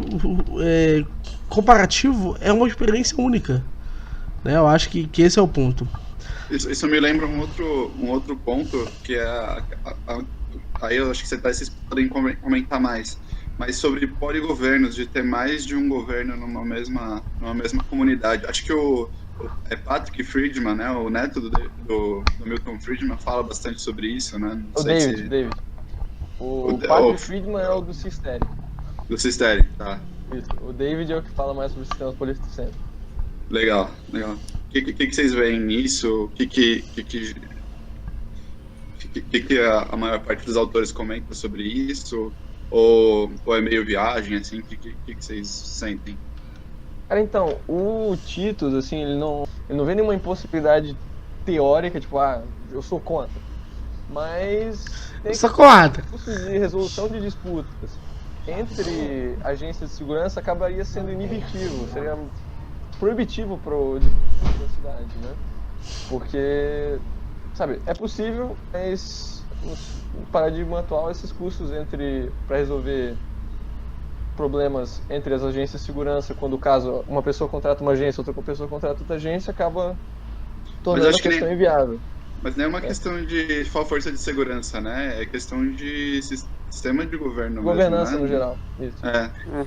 comparativo, é uma experiência única, né? Eu acho que esse é o ponto.
Isso me lembra um outro ponto, que aí eu acho que vocês podem comentar mais, mas sobre poligovernos, de ter mais de um governo numa mesma comunidade. Acho que Patrick Friedman, né, o neto do Milton Friedman, fala bastante sobre isso, né?
David. O Patrick Friedman é o do Sisteri.
Do Sisteri, tá.
Isso. O David é o que fala mais sobre sistemas policêntricos.
Legal. O que vocês veem nisso? O que a maior parte dos autores comenta sobre isso? Ou é meio viagem, assim? O que vocês sentem?
Cara, então, o Titus, assim, ele não vê nenhuma impossibilidade teórica, tipo, eu sou contra. Mas tem custos de resolução de disputas entre agências de segurança acabaria sendo inibitivo, seria proibitivo para a cidade, né? Porque, sabe, é possível, mas no paradigma atual esses custos para resolver problemas entre as agências de segurança, quando caso uma pessoa contrata uma agência, outra pessoa contrata outra agência, acaba tornando a questão inviável.
Mas não é uma questão de força de segurança, né? É questão de sistema de governo.
Governança
mesmo, né?
No geral. Isso.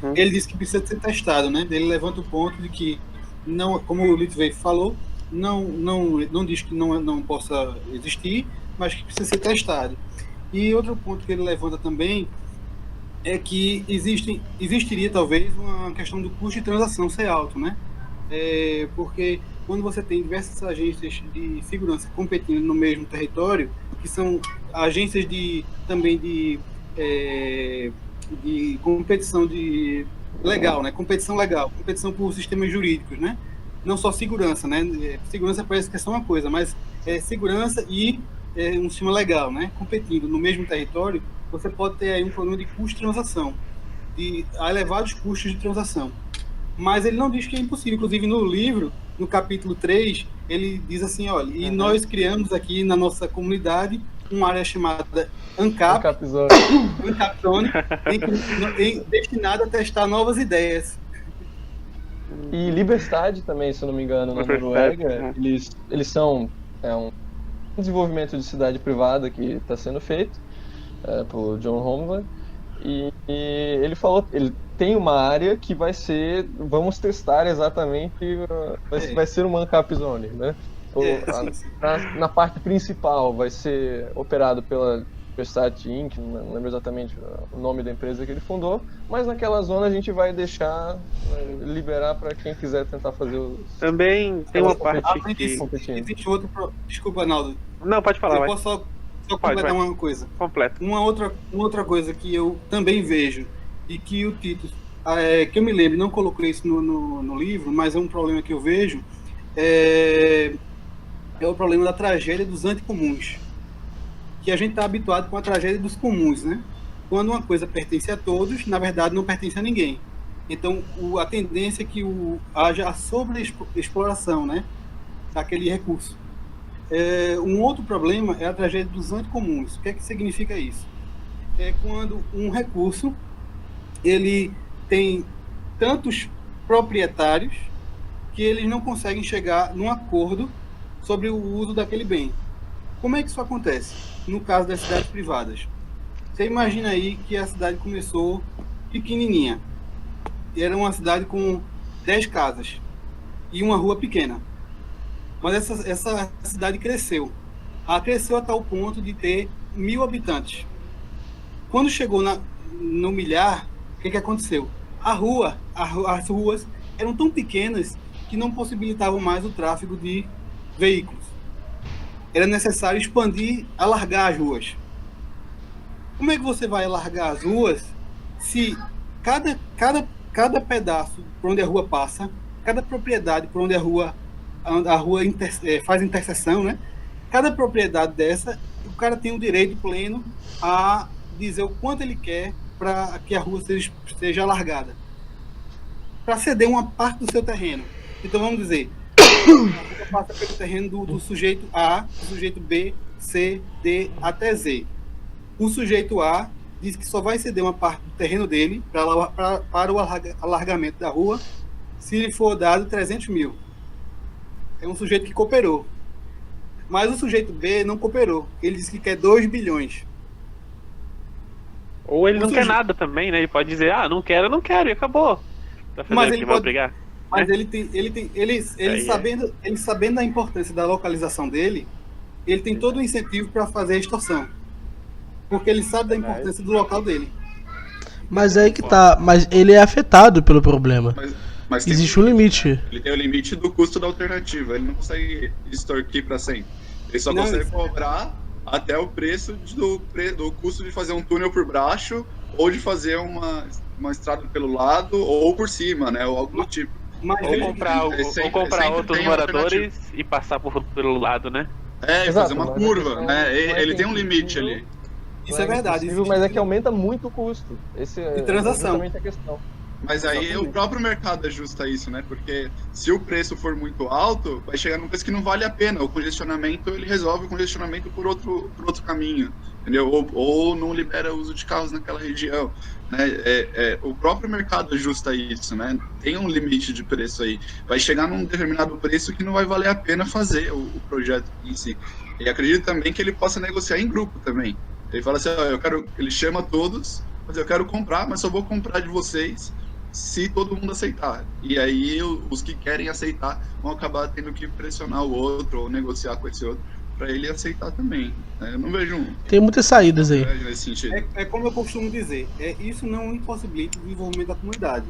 Uhum.
Ele disse que precisa ser testado, né? Ele levanta o ponto de que, não, como o Litvei falou, não diz que não possa existir, mas que precisa ser testado. E outro ponto que ele levanta também é que existiria talvez uma questão do custo de transação ser alto, né? Porque quando você tem diversas agências de segurança competindo no mesmo território, que são agências também de competição legal, né? Competição legal, competição por sistemas jurídicos, né? Não só segurança, né? Segurança parece que é só uma coisa, mas segurança e um sistema legal, né? Competindo no mesmo território, você pode ter aí um problema de custo de transação, de elevados custos de transação. Mas ele não diz que é impossível. Inclusive, no livro, no capítulo 3, ele diz assim, olha, e nós criamos aqui na nossa comunidade uma área chamada ANCAP Zone, destinada a testar novas ideias.
E Liberstad também, se eu não me engano, na
Liberstad,
Noruega, eles são um desenvolvimento de cidade privada que está sendo feito por John Homeland. E ele falou, ele tem uma área que vai ser, vamos testar exatamente, vai ser uma Ancap Zone, né?
Sim.
Na parte principal vai ser operado pela Liberstad Inc., não lembro exatamente o nome da empresa que ele fundou, mas naquela zona a gente vai deixar, liberar para quem quiser tentar fazer os...
Também tem uma parte que...
Existe outro... Desculpa, Arnaldo.
Não, pode falar,
eu
vai.
posso só completar uma coisa.
Completa.
Uma outra coisa que eu também vejo, e que o Tito, que eu me lembro, não colocou isso no livro, mas é um problema que eu vejo, é o problema da tragédia dos anticomuns. Que a gente está habituado com a tragédia dos comuns, né? Quando uma coisa pertence a todos, na verdade não pertence a ninguém. Então, a tendência é que haja a sobreexploração, né, daquele recurso. Um outro problema é a tragédia dos anticomuns. O que é que significa isso? É quando um recurso ele tem tantos proprietários que eles não conseguem chegar num acordo sobre o uso daquele bem. Como é que isso acontece? No caso das cidades privadas. Você imagina aí que a cidade começou pequenininha. Era uma cidade com 10 casas e uma rua pequena. Mas essa cidade cresceu. Ela cresceu a tal ponto de ter 1.000 habitantes. Quando chegou no milhar, o que aconteceu? As ruas eram tão pequenas que não possibilitavam mais o tráfego de veículos. Era necessário expandir, alargar as ruas. Como é que você vai alargar as ruas se cada pedaço por onde a rua passa, cada propriedade por onde a rua faz interseção, né? Cada propriedade dessa, o cara tem o direito pleno a dizer o quanto ele quer para que a rua seja alargada, para ceder uma parte do seu terreno. Então vamos dizer, a rua passa pelo terreno do sujeito A, do sujeito B, C, D até Z. O sujeito A diz que só vai ceder uma parte do terreno dele para o alargamento da rua se lhe for dado 300 mil. É um sujeito que cooperou. Mas o sujeito B não cooperou. Ele disse que quer 2 bilhões.
Ou ele não quer nada também, né? Ele pode dizer, não quero, e acabou.
Mas ele
vai brigar.
Mas ele sabendo da importância da localização dele, ele tem todo o incentivo para fazer a extorsão. Porque ele sabe da importância do local dele.
Mas aí que tá. Mas ele é afetado pelo problema. Mas existe um limite.
Ele tem o limite do custo da alternativa. Ele não consegue extorquir para sempre. Ele só consegue cobrar até o preço do custo de fazer um túnel por baixo ou de fazer uma estrada pelo lado ou por cima, né? Ou algo do tipo.
Ou comprar outros moradores e passar pelo lado, né?
Fazer uma curva, né? Ele tem um limite ali.
Isso é verdade.
Mas é que aumenta muito o custo.
De transação.
É exatamente a questão.
Mas aí o próprio mercado ajusta isso, né? Porque se o preço for muito alto, vai chegar num preço que não vale a pena. O congestionamento, ele resolve o congestionamento por outro caminho, entendeu? Ou não libera o uso de carros naquela região, né? O próprio mercado ajusta isso, né? Tem um limite de preço aí. Vai chegar num determinado preço que não vai valer a pena fazer o projeto em si. E acredito também que ele possa negociar em grupo também. Ele fala assim, ele chama todos, mas eu quero comprar, mas só vou comprar de vocês se todo mundo aceitar. E aí os que querem aceitar vão acabar tendo que pressionar o outro ou negociar com esse outro para ele aceitar também. Eu não vejo
Tem muitas saídas aí.
Nesse sentido.
É como eu costumo dizer, isso não impossibilita o desenvolvimento da comunidade,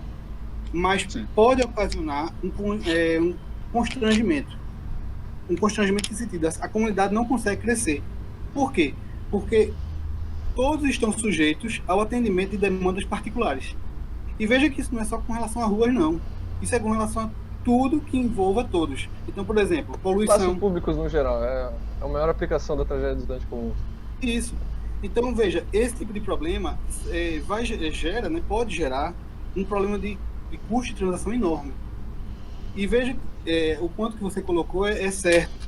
mas pode ocasionar um constrangimento. Um constrangimento em sentido, a comunidade não consegue crescer. Por quê? Porque todos estão sujeitos ao atendimento de demandas particulares. E veja que isso não é só com relação a ruas, não. Isso é com relação a tudo que envolva todos. Então, por exemplo, poluição...
Espaços públicos no geral, é a maior aplicação da tragédia dos anticomuns.
Isso. Então, veja, esse tipo de problema pode gerar um problema de custo de transação enorme. E veja, o ponto que você colocou é certo.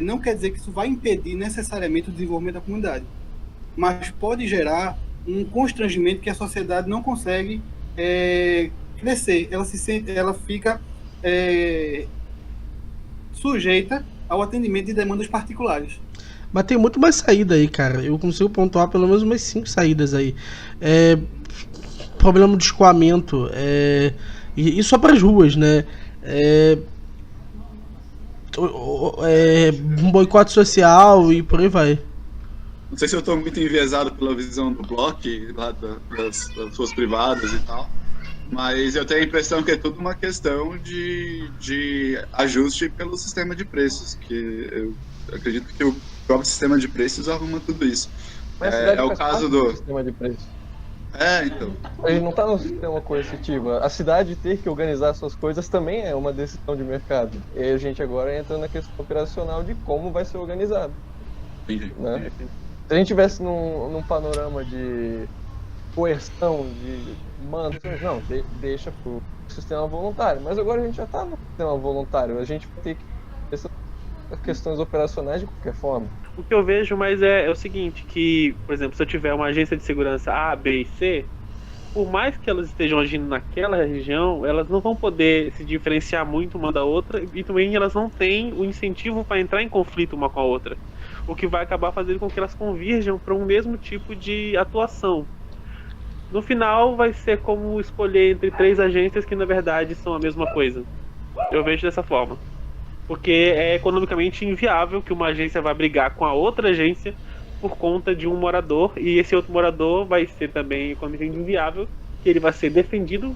Não quer dizer que isso vai impedir necessariamente o desenvolvimento da comunidade, mas pode gerar um constrangimento que a sociedade não consegue crescer, ela fica sujeita ao atendimento de demandas particulares.
Mas tem muito mais saída aí, cara. Eu consigo pontuar pelo menos umas 5 saídas aí. Problema de escoamento. E só para as ruas, né? Um boicote social e por aí vai.
Não sei se eu estou muito enviesado pela visão do Bloch, lá das suas privadas e tal, mas eu tenho a impressão que é tudo uma questão de ajuste pelo sistema de preços, que eu acredito que o próprio sistema de preços arruma tudo isso.
Mas a cidade
É o
faz
caso
parte
do
sistema de preços.
Então.
A gente não está no sistema coercitivo. A cidade ter que organizar suas coisas também é uma decisão de mercado. E a gente agora entra na questão operacional de como vai ser organizado.
Entendi.
Né? Se a gente tivesse num panorama de coerção, de mandações, não, deixa pro sistema voluntário. Mas agora a gente já está no sistema voluntário. A gente vai ter que essas questões operacionais de qualquer forma.
O que eu vejo mais é o seguinte, que, por exemplo, se eu tiver uma agência de segurança A, B e C, por mais que elas estejam agindo naquela região, elas não vão poder se diferenciar muito uma da outra e também elas não têm o incentivo para entrar em conflito uma com a outra, o que vai acabar fazendo com que elas convirjam para um mesmo tipo de atuação. No final vai ser como escolher entre 3 agências que na verdade são a mesma coisa. Eu vejo dessa forma. Porque é economicamente inviável que uma agência vá brigar com a outra agência por conta de um morador, e esse outro morador vai ser também economicamente inviável, que ele vai ser defendido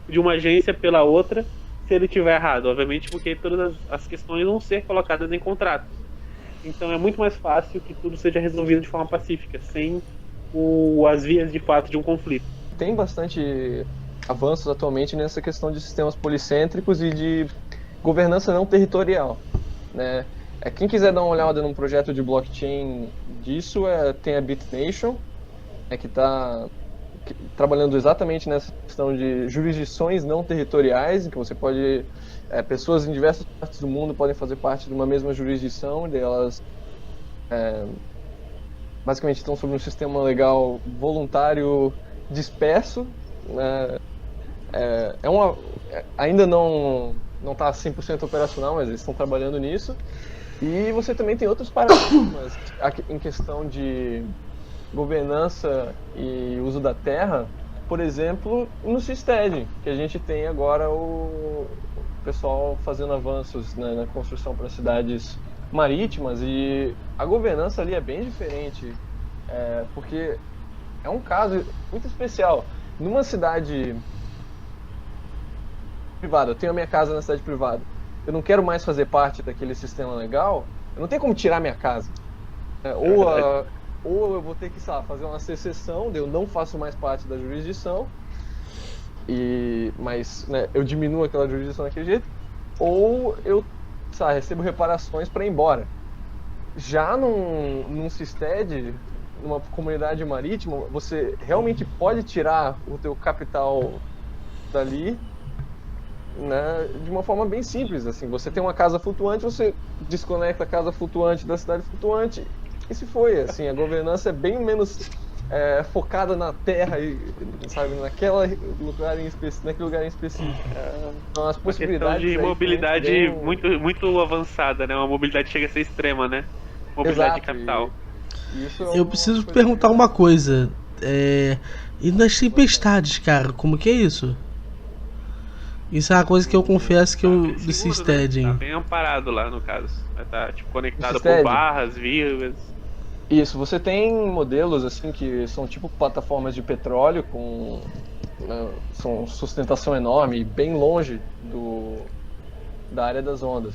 de uma agência pela outra se ele estiver errado, obviamente, porque todas as questões vão ser colocadas em contrato. Então é muito mais fácil que tudo seja resolvido de forma pacífica, sem as vias de fato de um conflito.
Tem bastante avanços atualmente nessa questão de sistemas policêntricos e de governança não territorial, né? Quem quiser dar uma olhada num projeto de blockchain disso, tem a BitNation, que está trabalhando exatamente nessa questão de jurisdições não territoriais, em que você pode... pessoas em diversas partes do mundo podem fazer parte de uma mesma jurisdição, e elas basicamente estão sob um sistema legal voluntário disperso, né? Ainda não está 100% operacional, mas eles estão trabalhando nisso. E você também tem outros paradigmas em questão de governança e uso da terra, por exemplo, no Seasteading, que a gente tem agora o pessoal fazendo avanços, né, na construção para cidades marítimas, e a governança ali é bem diferente, porque é um caso muito especial. Numa cidade privada, eu tenho a minha casa na cidade privada, eu não quero mais fazer parte daquele sistema legal, eu não tenho como tirar minha casa. Ou eu vou ter que, fazer uma secessão, eu não faço mais parte da jurisdição, mas né, eu diminuo aquela jurisdição daquele jeito, ou eu recebo reparações para ir embora. Já num Seastead, numa comunidade marítima, você realmente pode tirar o teu capital dali, né, de uma forma bem simples, assim. Você tem uma casa flutuante, você desconecta a casa flutuante da cidade flutuante e se foi, assim. A governança é bem menos focada na terra e, naquele lugar em específico. Então, as possibilidades
de mobilidade bem... muito avançada, né? Uma mobilidade chega a ser extrema, né? Mobilidade de capital.
Eu preciso perguntar uma coisa. E nas tempestades, cara, como que é isso? Isso é uma coisa que eu confesso que eu do Seasteading.
Tá bem amparado lá, no caso. Vai estar conectado por barras, vias.
Isso, você tem modelos assim que são tipo plataformas de petróleo com são sustentação enorme, bem longe da área das ondas.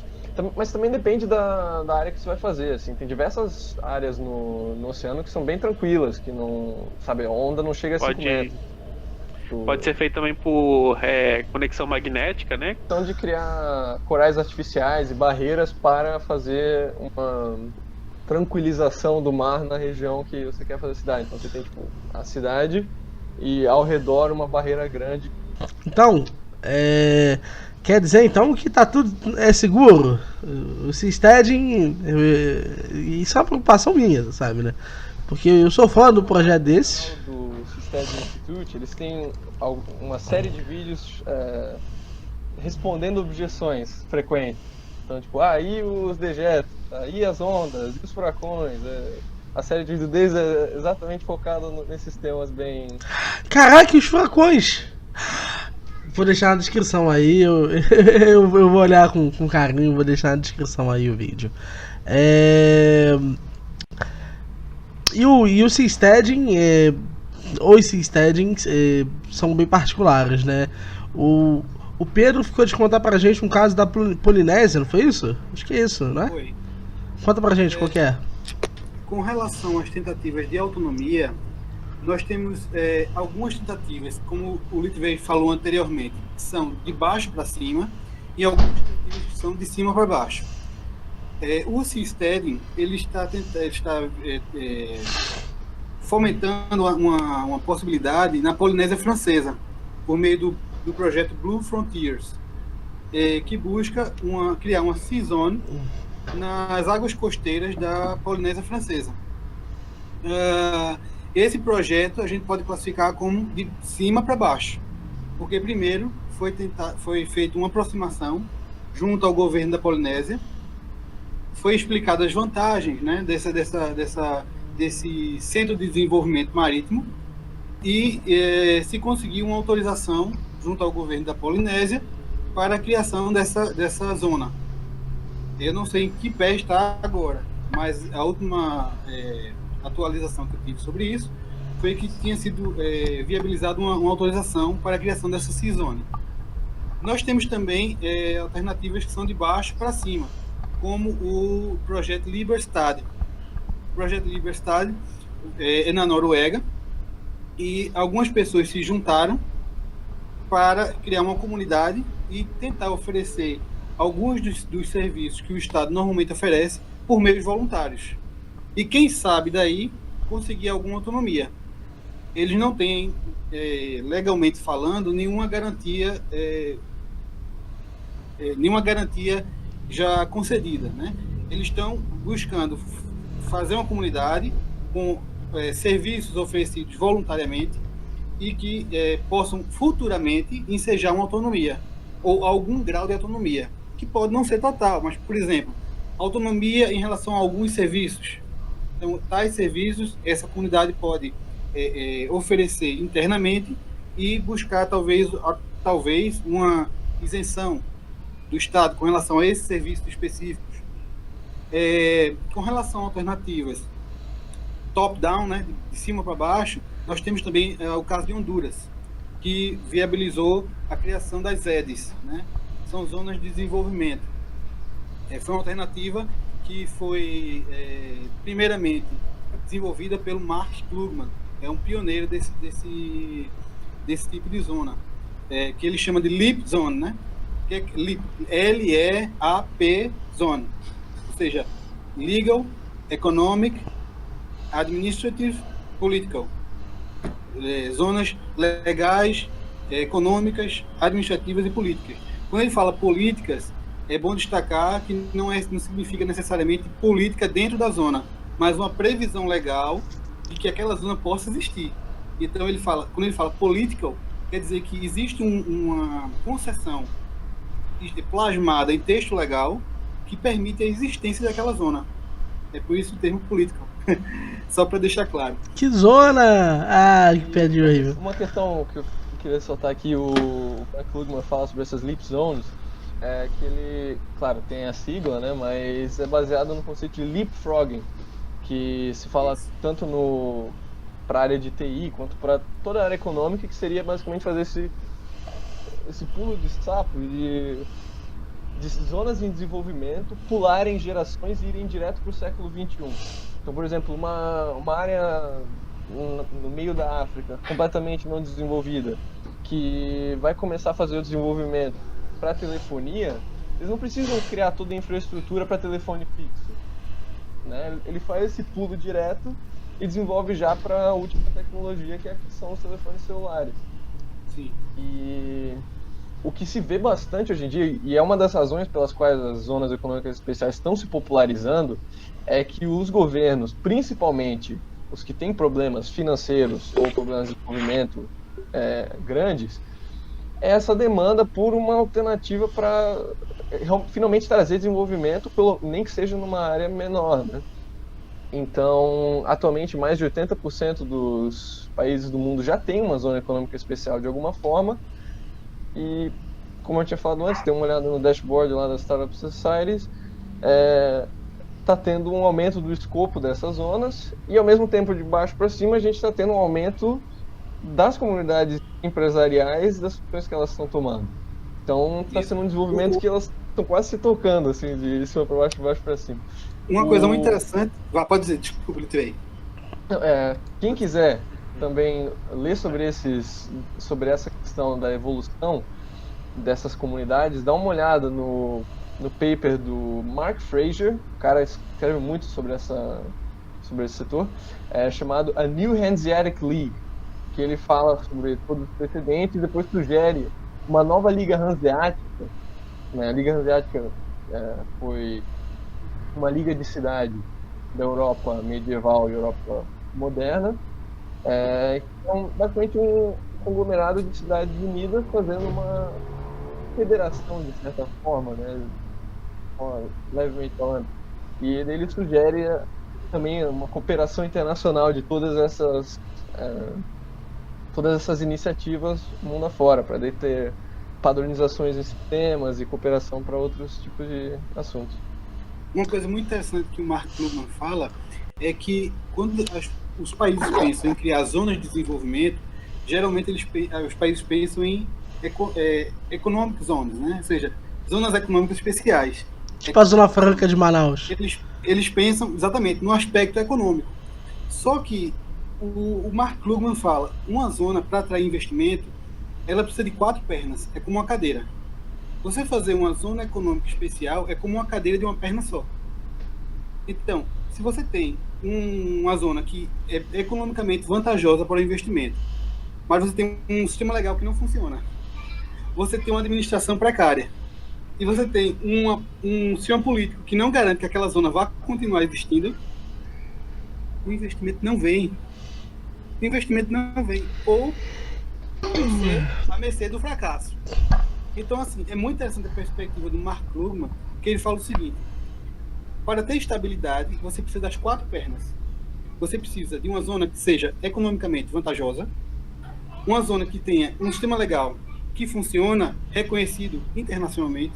Mas também depende da área que você vai fazer, assim. Tem diversas áreas no oceano que são bem tranquilas, que não, a onda não chega a 5 metros.
Pode ser feito também por conexão magnética, né?
Então, de criar corais artificiais e barreiras para fazer uma tranquilização do mar na região que você quer fazer a cidade. Então, você tem a cidade e ao redor uma barreira grande.
Então, quer dizer então que tá tudo seguro? O Seasteading, isso é uma preocupação minha, sabe, né? Porque eu sou fã do projeto desses.
Do Seasteading Institute, eles têm uma série de vídeos respondendo objeções frequentes. Então, tipo, aí os dejetos, aí as ondas, e os furacões. A série de vídeos deles é exatamente focada nesses temas bem...
Caraca, os furacões! Vou deixar na descrição aí, eu vou olhar com carinho, vou deixar na descrição aí o vídeo. E o Seasteading, os Seasteadings são bem particulares, né? O Pedro ficou de contar pra gente um caso da Polinésia, não foi isso? Acho que é isso, né?
Foi.
Conta pra gente qual que é.
Com relação às tentativas de autonomia, nós temos algumas tentativas, como o Litvei falou anteriormente, que são de baixo para cima, e algumas tentativas que são de cima para baixo. O Seasteading, ele está fomentando uma possibilidade na Polinésia Francesa, por meio do projeto Blue Frontiers, que busca criar uma sea zone nas águas costeiras da Polinésia Francesa. Esse projeto a gente pode classificar como de cima para baixo, porque primeiro foi feita uma aproximação junto ao governo da Polinésia, foi explicado as vantagens, né, desse centro de desenvolvimento marítimo e se conseguiu uma autorização junto ao governo da Polinésia para a criação dessa zona. Eu não sei em que pé está agora, mas a última atualização que eu tive sobre isso foi que tinha sido viabilizada uma autorização para a criação dessa sea zone. Nós temos também alternativas que são de baixo para cima, como o projeto Liberstad. O projeto Liberstad é na Noruega e algumas pessoas se juntaram para criar uma comunidade e tentar oferecer alguns dos serviços que o Estado normalmente oferece por meios voluntários. E quem sabe daí conseguir alguma autonomia. Eles não têm, legalmente falando, nenhuma garantia já concedida, né? Eles estão buscando fazer uma comunidade com serviços oferecidos voluntariamente e que possam futuramente ensejar uma autonomia ou algum grau de autonomia, que pode não ser total, mas, por exemplo, autonomia em relação a alguns serviços. Então, tais serviços, essa comunidade pode oferecer internamente e buscar, talvez uma isenção do Estado com relação a esses serviços específicos. Com relação a alternativas top-down, né, de cima para baixo, nós temos também o caso de Honduras, que viabilizou a criação das ZEDs, né? São zonas de desenvolvimento. Foi uma alternativa que foi, primeiramente, desenvolvida pelo Mark Klugman, é um pioneiro desse tipo de zona, que ele chama de LEAP Zone, né? Que é LEAP Zone, ou seja, Legal, Economic, Administrative, Political. Zonas legais, econômicas, administrativas e políticas. Quando ele fala políticas, é bom destacar que não significa necessariamente política dentro da zona, mas uma previsão legal de que aquela zona possa existir. Então, quando ele fala political, quer dizer que existe uma concessão plasmada em texto legal que permite a existência daquela zona. É por isso o termo political. Só para deixar claro.
Que zona! Ah, que pedinho horrível.
Uma questão que eu queria soltar aqui, o Klugman fala sobre essas leap zones, é que ele, claro, tem a sigla, né, mas é baseado no conceito de leapfrogging, que se fala tanto para a área de TI quanto para toda a área econômica, que seria basicamente fazer esse pulo de sapo de zonas em desenvolvimento pularem gerações e irem direto para o século XXI. Então, por exemplo, uma área no meio da África, completamente não desenvolvida, que vai começar a fazer o desenvolvimento para telefonia, eles não precisam criar toda a infraestrutura para telefone fixo, né? Ele faz esse pulo direto e desenvolve já para a última tecnologia, que são os telefones celulares.
Sim.
E o que se vê bastante hoje em dia, e é uma das razões pelas quais as zonas econômicas especiais estão se popularizando, é que os governos, principalmente os que têm problemas financeiros ou problemas de desenvolvimento grandes, é essa demanda por uma alternativa para finalmente trazer desenvolvimento, nem que seja numa área menor, né? Então, atualmente, mais de 80% dos países do mundo já tem uma zona econômica especial de alguma forma. E, como eu tinha falado antes, tem uma olhada no dashboard lá das Startup Societies, está tendo um aumento do escopo dessas zonas e, ao mesmo tempo, de baixo para cima, a gente está tendo um aumento das comunidades empresariais, das ações que elas estão tomando. Então, está sendo um desenvolvimento que elas estão quase se tocando, assim, de cima para baixo, de baixo para cima.
Uma coisa muito interessante... Pode dizer, desculpa, Litrei.
Quem quiser também ler sobre essa questão da evolução dessas comunidades, dá uma olhada no paper do Mark Fraser, o cara escreve muito sobre esse setor, chamado A New Hanseatic League, que ele fala sobre todos os precedentes e depois sugere uma nova Liga Hanseática. A Liga Hanseática foi uma liga de cidade da Europa medieval e Europa moderna, então, basicamente um conglomerado de cidades unidas fazendo uma federação, de certa forma, né, levemente falando. E ele sugere também uma cooperação internacional de todas essas iniciativas mundo afora, para ter padronizações em sistemas e cooperação para outros tipos de assuntos.
Uma coisa muito interessante que o Mark Krugman fala é que quando os países pensam em criar zonas de desenvolvimento, geralmente os países pensam em economic zones, né? Ou seja, zonas econômicas especiais.
Tipo a Zona Franca de Manaus.
Eles pensam exatamente no aspecto econômico. Só que o Mark Krugman fala, uma zona para atrair investimento, ela precisa de 4 pernas, é como uma cadeira. Você fazer uma zona econômica especial é como uma cadeira de uma perna só. Então, se você tem uma zona que é economicamente vantajosa para o investimento, mas você tem um sistema legal que não funciona, você tem uma administração precária, e você tem um sistema político que não garante que aquela zona vá continuar existindo, o investimento não vem. O investimento não vem. Ou a mercê do fracasso. Então, assim, é muito interessante a perspectiva do Mark Krugman, que ele fala o seguinte: para ter estabilidade, você precisa das 4 pernas. Você precisa de uma zona que seja economicamente vantajosa, uma zona que tenha um sistema legal que funciona, reconhecido internacionalmente,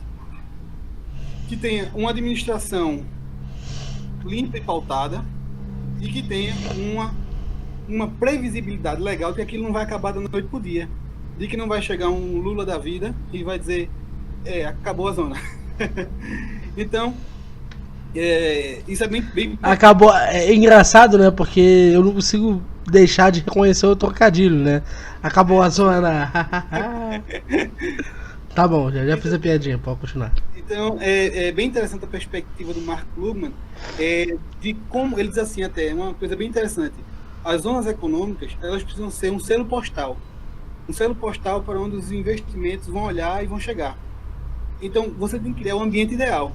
que tenha uma administração limpa e pautada, e que tenha uma previsibilidade legal de que aquilo não vai acabar da noite pro dia. De que não vai chegar um Lula da vida e vai dizer, acabou a zona. Então, isso é bem...
Acabou. É engraçado, né? Porque eu não consigo deixar de reconhecer o trocadilho, né? Acabou a zona. Tá bom, já fiz a piadinha, pode continuar.
Então, é bem interessante a perspectiva do Mark Krugman, de como, ele diz assim até, uma coisa bem interessante, as zonas econômicas, elas precisam ser um selo postal para onde os investimentos vão olhar e vão chegar. Então, você tem que criar um ambiente ideal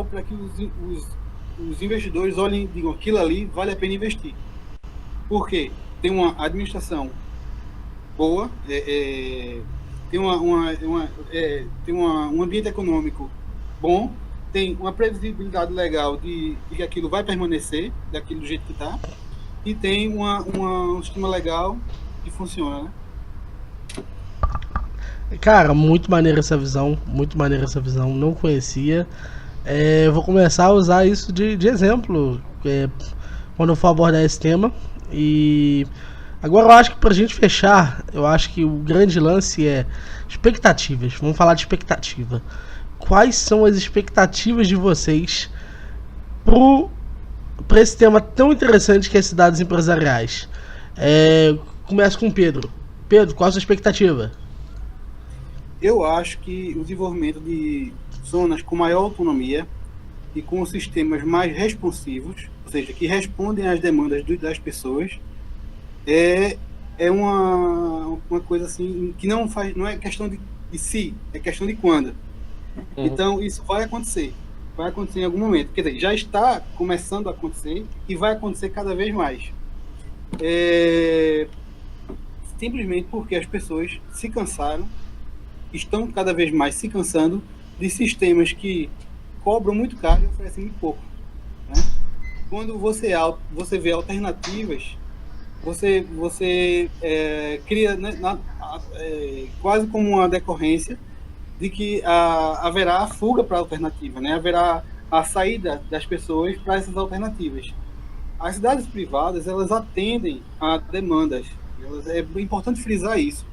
para que os investidores olhem e digam, aquilo ali vale a pena investir. Porque tem uma administração boa, tem um ambiente econômico bom, tem uma previsibilidade legal de que aquilo vai permanecer, daquilo do jeito que está, e tem um sistema legal que funciona, né?
Cara, muito maneira essa visão, não conhecia. Eu vou começar a usar isso de exemplo quando eu for abordar esse tema. E agora eu acho que pra gente fechar, eu acho que o grande lance é expectativas. Vamos falar de expectativa. Quais são as expectativas de vocês para esse tema tão interessante que é cidades empresariais? Começo com o Pedro. Pedro, qual a sua expectativa?
Eu acho que o desenvolvimento de zonas com maior autonomia e com sistemas mais responsivos, ou seja, que respondem às demandas das pessoas, é uma coisa assim que não é questão de se, é questão de quando. Então, isso vai acontecer. vai acontecer em algum momento. Quer dizer, já está começando a acontecer e vai acontecer cada vez mais. Simplesmente porque as pessoas se cansaram, estão cada vez mais se cansando de sistemas que cobram muito caro e oferecem muito pouco, né? Quando você vê alternativas, você cria, né, quase como uma decorrência de que haverá a fuga para a alternativa, né? Haverá a saída das pessoas para essas alternativas. As cidades privadas, elas atendem a demandas. É importante frisar isso.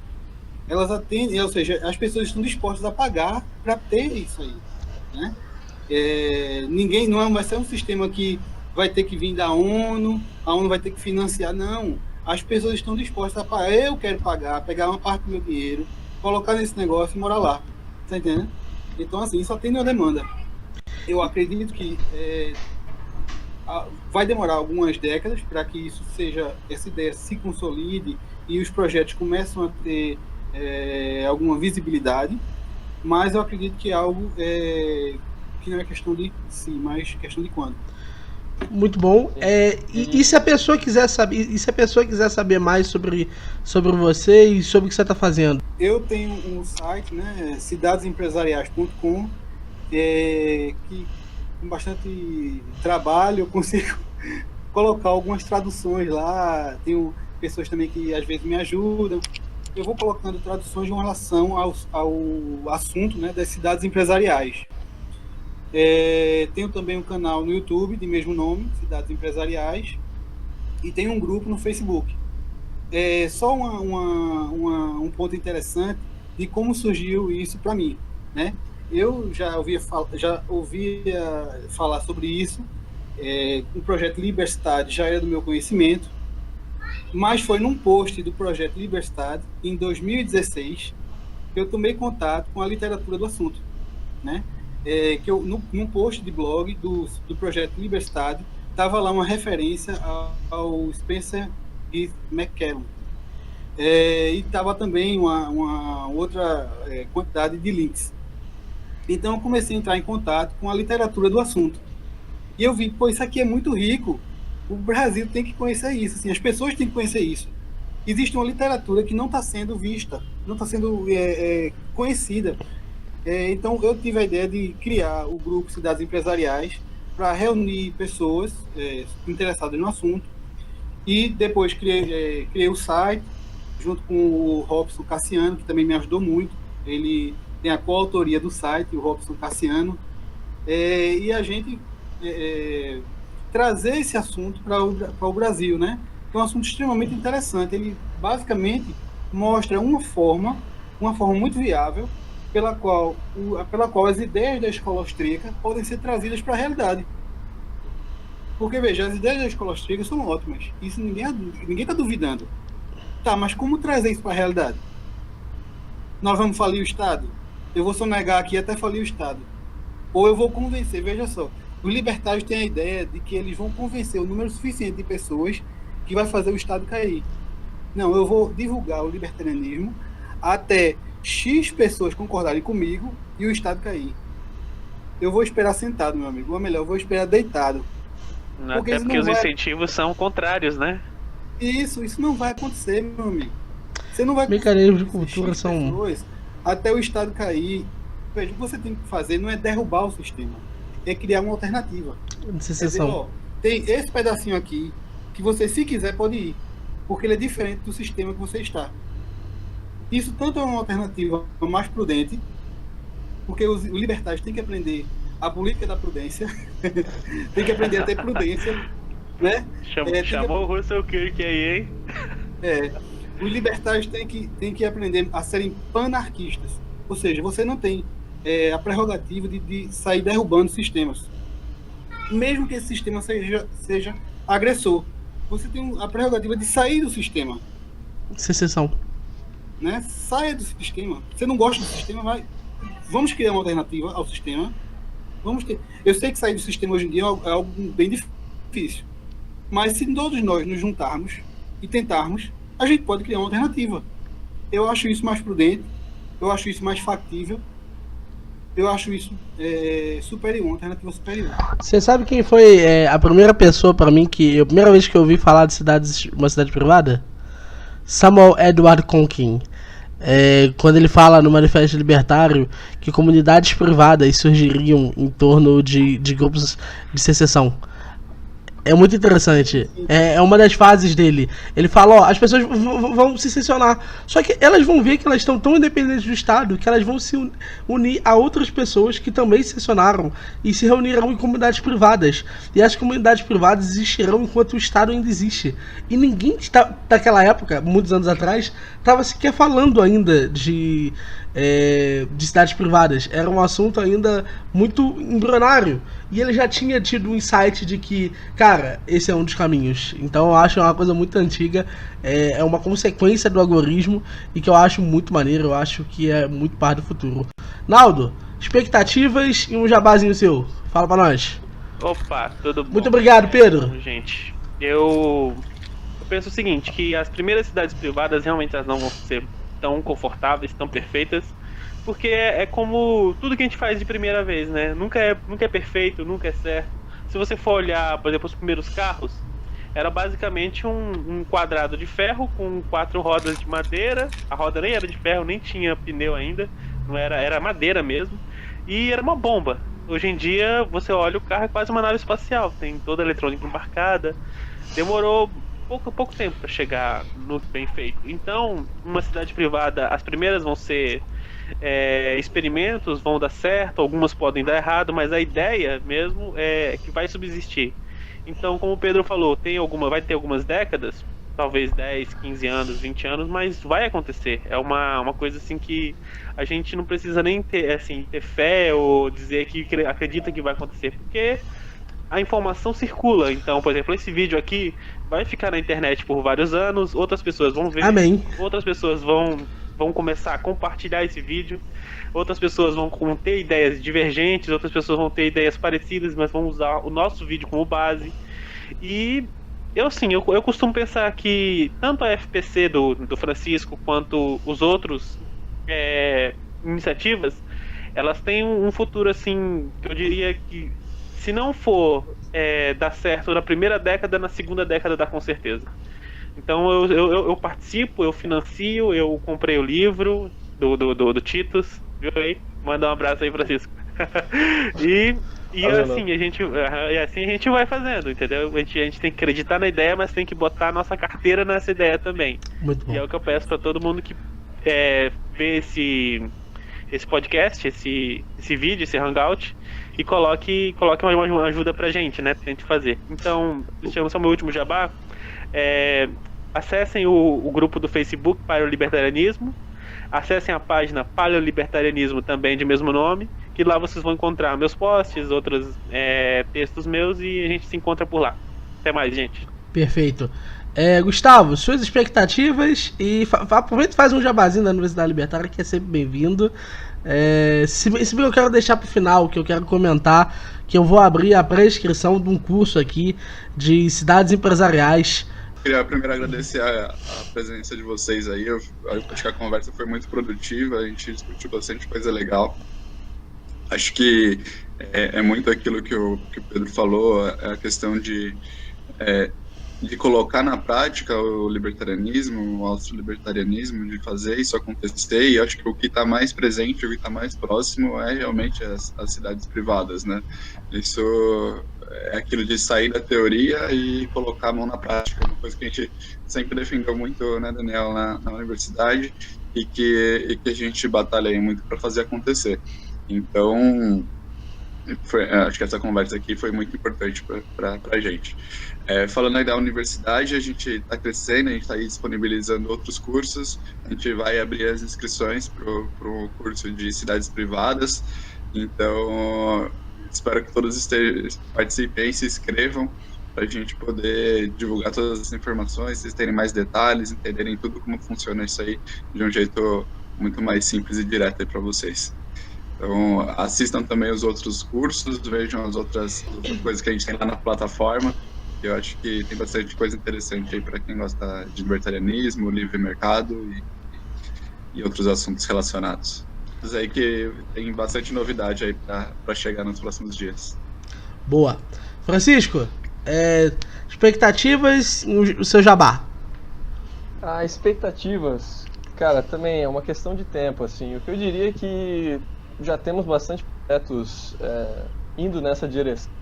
Elas atendem, ou seja, as pessoas estão dispostas a pagar para ter isso aí, né? Ninguém, não vai ser um sistema que vai ter que vir da ONU, a ONU vai ter que financiar, não. As pessoas estão dispostas a pagar. Eu quero pagar, pegar uma parte do meu dinheiro, colocar nesse negócio e morar lá. Tá entendendo? Então, assim, isso atende a demanda. Eu acredito que vai demorar algumas décadas para que essa ideia se consolide e os projetos começam a ter alguma visibilidade, mas eu acredito que é algo que não é questão de si, mas questão de quando.
Muito bom. E se a pessoa quiser saber mais sobre você e sobre o que você está fazendo?
Eu tenho um site, né, cidadesempresariais.com, que com bastante trabalho eu consigo colocar algumas traduções lá. Tenho pessoas também que às vezes me ajudam. Eu vou colocando traduções em relação ao assunto, né, das cidades empresariais. Tenho também um canal no YouTube de mesmo nome, Cidades Empresariais, e tenho um grupo no Facebook. Só um ponto interessante de como surgiu isso para mim, né? Eu já ouvia falar sobre isso, o projeto Liberstad já era do meu conhecimento, mas foi num post do projeto Liberstad, em 2016, que eu tomei contato com a literatura do assunto, né? Que eu, num post de blog do projeto Liberstad, estava lá uma referência ao Spencer e McKellen. E estava também uma outra quantidade de links. Então eu comecei a entrar em contato com a literatura do assunto. E eu vi, pô, isso aqui é muito rico, o Brasil tem que conhecer isso, assim, as pessoas têm que conhecer isso. Existe uma literatura que não está sendo vista, não está sendo conhecida. Então eu tive a ideia de criar o grupo Cidades Empresariais para reunir pessoas interessadas no assunto, e depois criei o site junto com o Robson Cassiano, que também me ajudou muito. Ele tem a coautoria do site, o Robson Cassiano, e a gente trazer esse assunto para o Brasil, né? É um assunto extremamente interessante. Ele basicamente mostra uma forma muito viável pela qual as ideias da escola austríaca podem ser trazidas para a realidade. Porque, veja, as ideias da escola austríaca são ótimas. Isso ninguém está duvidando. Tá, mas como trazer isso para a realidade? Nós vamos falir o Estado? Eu vou sonegar aqui até falir o Estado. Ou eu vou convencer, veja só. Os libertários têm a ideia de que eles vão convencer o número suficiente de pessoas que vai fazer o Estado cair. Não, eu vou divulgar o libertarianismo até X pessoas concordarem comigo e o Estado cair. Eu vou esperar sentado, meu amigo. Ou melhor, eu vou esperar deitado.
Até porque os incentivos são contrários, né?
Isso não vai acontecer, meu amigo. Você não vai
mecanismos de cultura são
pessoas até o Estado cair. Veja, o que você tem que fazer não é derrubar o sistema, é criar uma alternativa. Tem esse pedacinho aqui que você, se quiser, pode ir, porque ele é diferente do sistema que você está. Isso tanto é uma alternativa mais prudente, porque os libertários têm que aprender a política da prudência, tem que aprender a ter prudência, né?
Chamou o Russell Kirk aí, hein?
Os libertários têm que aprender a serem panarquistas, ou seja, você não tem a prerrogativa de sair derrubando sistemas, mesmo que esse sistema seja agressor. Você tem a prerrogativa de sair do sistema.
Secessão.
Né? Saia do sistema. Você não gosta do sistema, vamos criar uma alternativa ao sistema. Eu sei que sair do sistema hoje em dia é algo bem difícil, mas se todos nós nos juntarmos e tentarmos, a gente pode criar uma alternativa. Eu acho isso mais prudente, eu acho isso mais factível, eu acho isso superior, uma alternativa superior.
Você sabe quem foi a primeira pessoa pra mim a primeira vez que eu ouvi falar de uma cidade privada? Samuel Edward Conkin. Quando ele fala no Manifesto Libertário que comunidades privadas surgiriam em torno de grupos de secessão. É muito interessante. É uma das fases dele. Ele fala, ó, as pessoas vão se seccionar. Só que elas vão ver que elas estão tão independentes do Estado que elas vão se unir a outras pessoas que também se seccionaram e se reunirão em comunidades privadas. E as comunidades privadas existirão enquanto o Estado ainda existe. E ninguém daquela época, muitos anos atrás, estava sequer falando ainda de cidades privadas. Era um assunto ainda muito embrionário. E ele já tinha tido um insight de que, cara, esse é um dos caminhos. Então eu acho uma coisa muito antiga, é uma consequência do algoritmo e que eu acho muito maneiro, eu acho que é muito parte do futuro. Naldo, expectativas e um jabazinho seu. Fala pra nós.
Opa, tudo bom?
Muito obrigado, Pedro.
Gente, eu penso o seguinte, que as primeiras cidades privadas realmente elas não vão ser tão confortáveis, tão perfeitas, porque é como tudo que a gente faz de primeira vez, né? Nunca é perfeito, nunca é certo. Se você for olhar, por exemplo, os primeiros carros, era basicamente um quadrado de ferro com 4 rodas de madeira. A roda nem era de ferro, nem tinha pneu ainda, não era madeira mesmo, e era uma bomba. Hoje em dia, você olha o carro, é quase uma nave espacial, tem toda a eletrônica embarcada. Demorou pouco tempo para chegar no bem feito. Então, uma cidade privada, as primeiras vão ser experimentos, vão dar certo, algumas podem dar errado, mas a ideia mesmo é que vai subsistir. Então, como o Pedro falou, vai ter algumas décadas, talvez 10, 15 anos, 20 anos, mas vai acontecer. É uma coisa assim que a gente não precisa nem ter fé ou dizer que acredita que vai acontecer, porque a informação circula. Então, por exemplo, esse vídeo aqui vai ficar na internet por vários anos, outras pessoas vão ver,
Amém.
Outras pessoas vão começar a compartilhar esse vídeo, outras pessoas vão ter ideias divergentes, outras pessoas vão ter ideias parecidas, mas vão usar o nosso vídeo como base. E eu costumo pensar que tanto a FPC do Francisco quanto os outros iniciativas, elas têm um futuro assim, que eu diria que se não for dar certo na primeira década, na segunda década dá com certeza. Então eu participo, eu financio, eu comprei o livro do Titus, viu aí? Manda um abraço aí, Francisco. e assim a gente vai fazendo, entendeu? A gente tem que acreditar na ideia, mas tem que botar a nossa carteira nessa ideia também.
Muito bom.
E é o que eu peço para todo mundo que vê esse podcast, esse vídeo, esse hangout, e coloque uma ajuda pra gente, né? Pra gente fazer. Então, chama-se o meu último jabá. Acessem o grupo do Facebook Paleolibertarianismo, acessem a página Paleolibertarianismo também de mesmo nome, que lá vocês vão encontrar meus posts, outros textos meus, e a gente se encontra por lá. Até mais, gente.
Perfeito. Gustavo, suas expectativas e aproveita e faz um jabazinho da Universidade Libertária, que é sempre bem-vindo. Se bem eu quero deixar pro final, que eu quero comentar, que eu vou abrir a pré-inscrição de um curso aqui de cidades empresariais.
Queria primeiro agradecer a presença de vocês aí. Eu acho que a conversa foi muito produtiva, a gente discutiu bastante coisa legal. Acho que é muito aquilo que o Pedro falou, a questão de colocar na prática o libertarianismo, o auto-libertarianismo, de fazer isso acontecer, e acho que o que está mais presente, o que está mais próximo é realmente as cidades privadas, né? Isso é aquilo de sair da teoria e colocar a mão na prática, uma coisa que a gente sempre defendeu muito, né, Daniel, na universidade, e que a gente batalha muito para fazer acontecer. Então, acho que essa conversa aqui foi muito importante para a gente. Falando aí da universidade, a gente está crescendo, a gente está aí disponibilizando outros cursos, a gente vai abrir as inscrições para o curso de cidades privadas, então espero que todos participem, se inscrevam, para a gente poder divulgar todas as informações, vocês terem mais detalhes, entenderem tudo como funciona isso aí de um jeito muito mais simples e direto para vocês. Então, assistam também os outros cursos, vejam as outras coisas que a gente tem lá na plataforma. Eu acho que tem bastante coisa interessante aí para quem gosta de libertarianismo, livre mercado e outros assuntos relacionados. projetos aí que tem bastante novidade aí para chegar nos próximos dias.
Boa. Francisco, expectativas e o seu jabá.
Expectativas, cara, também é uma questão de tempo, assim. O que eu diria é que já temos bastante projetos indo nessa direção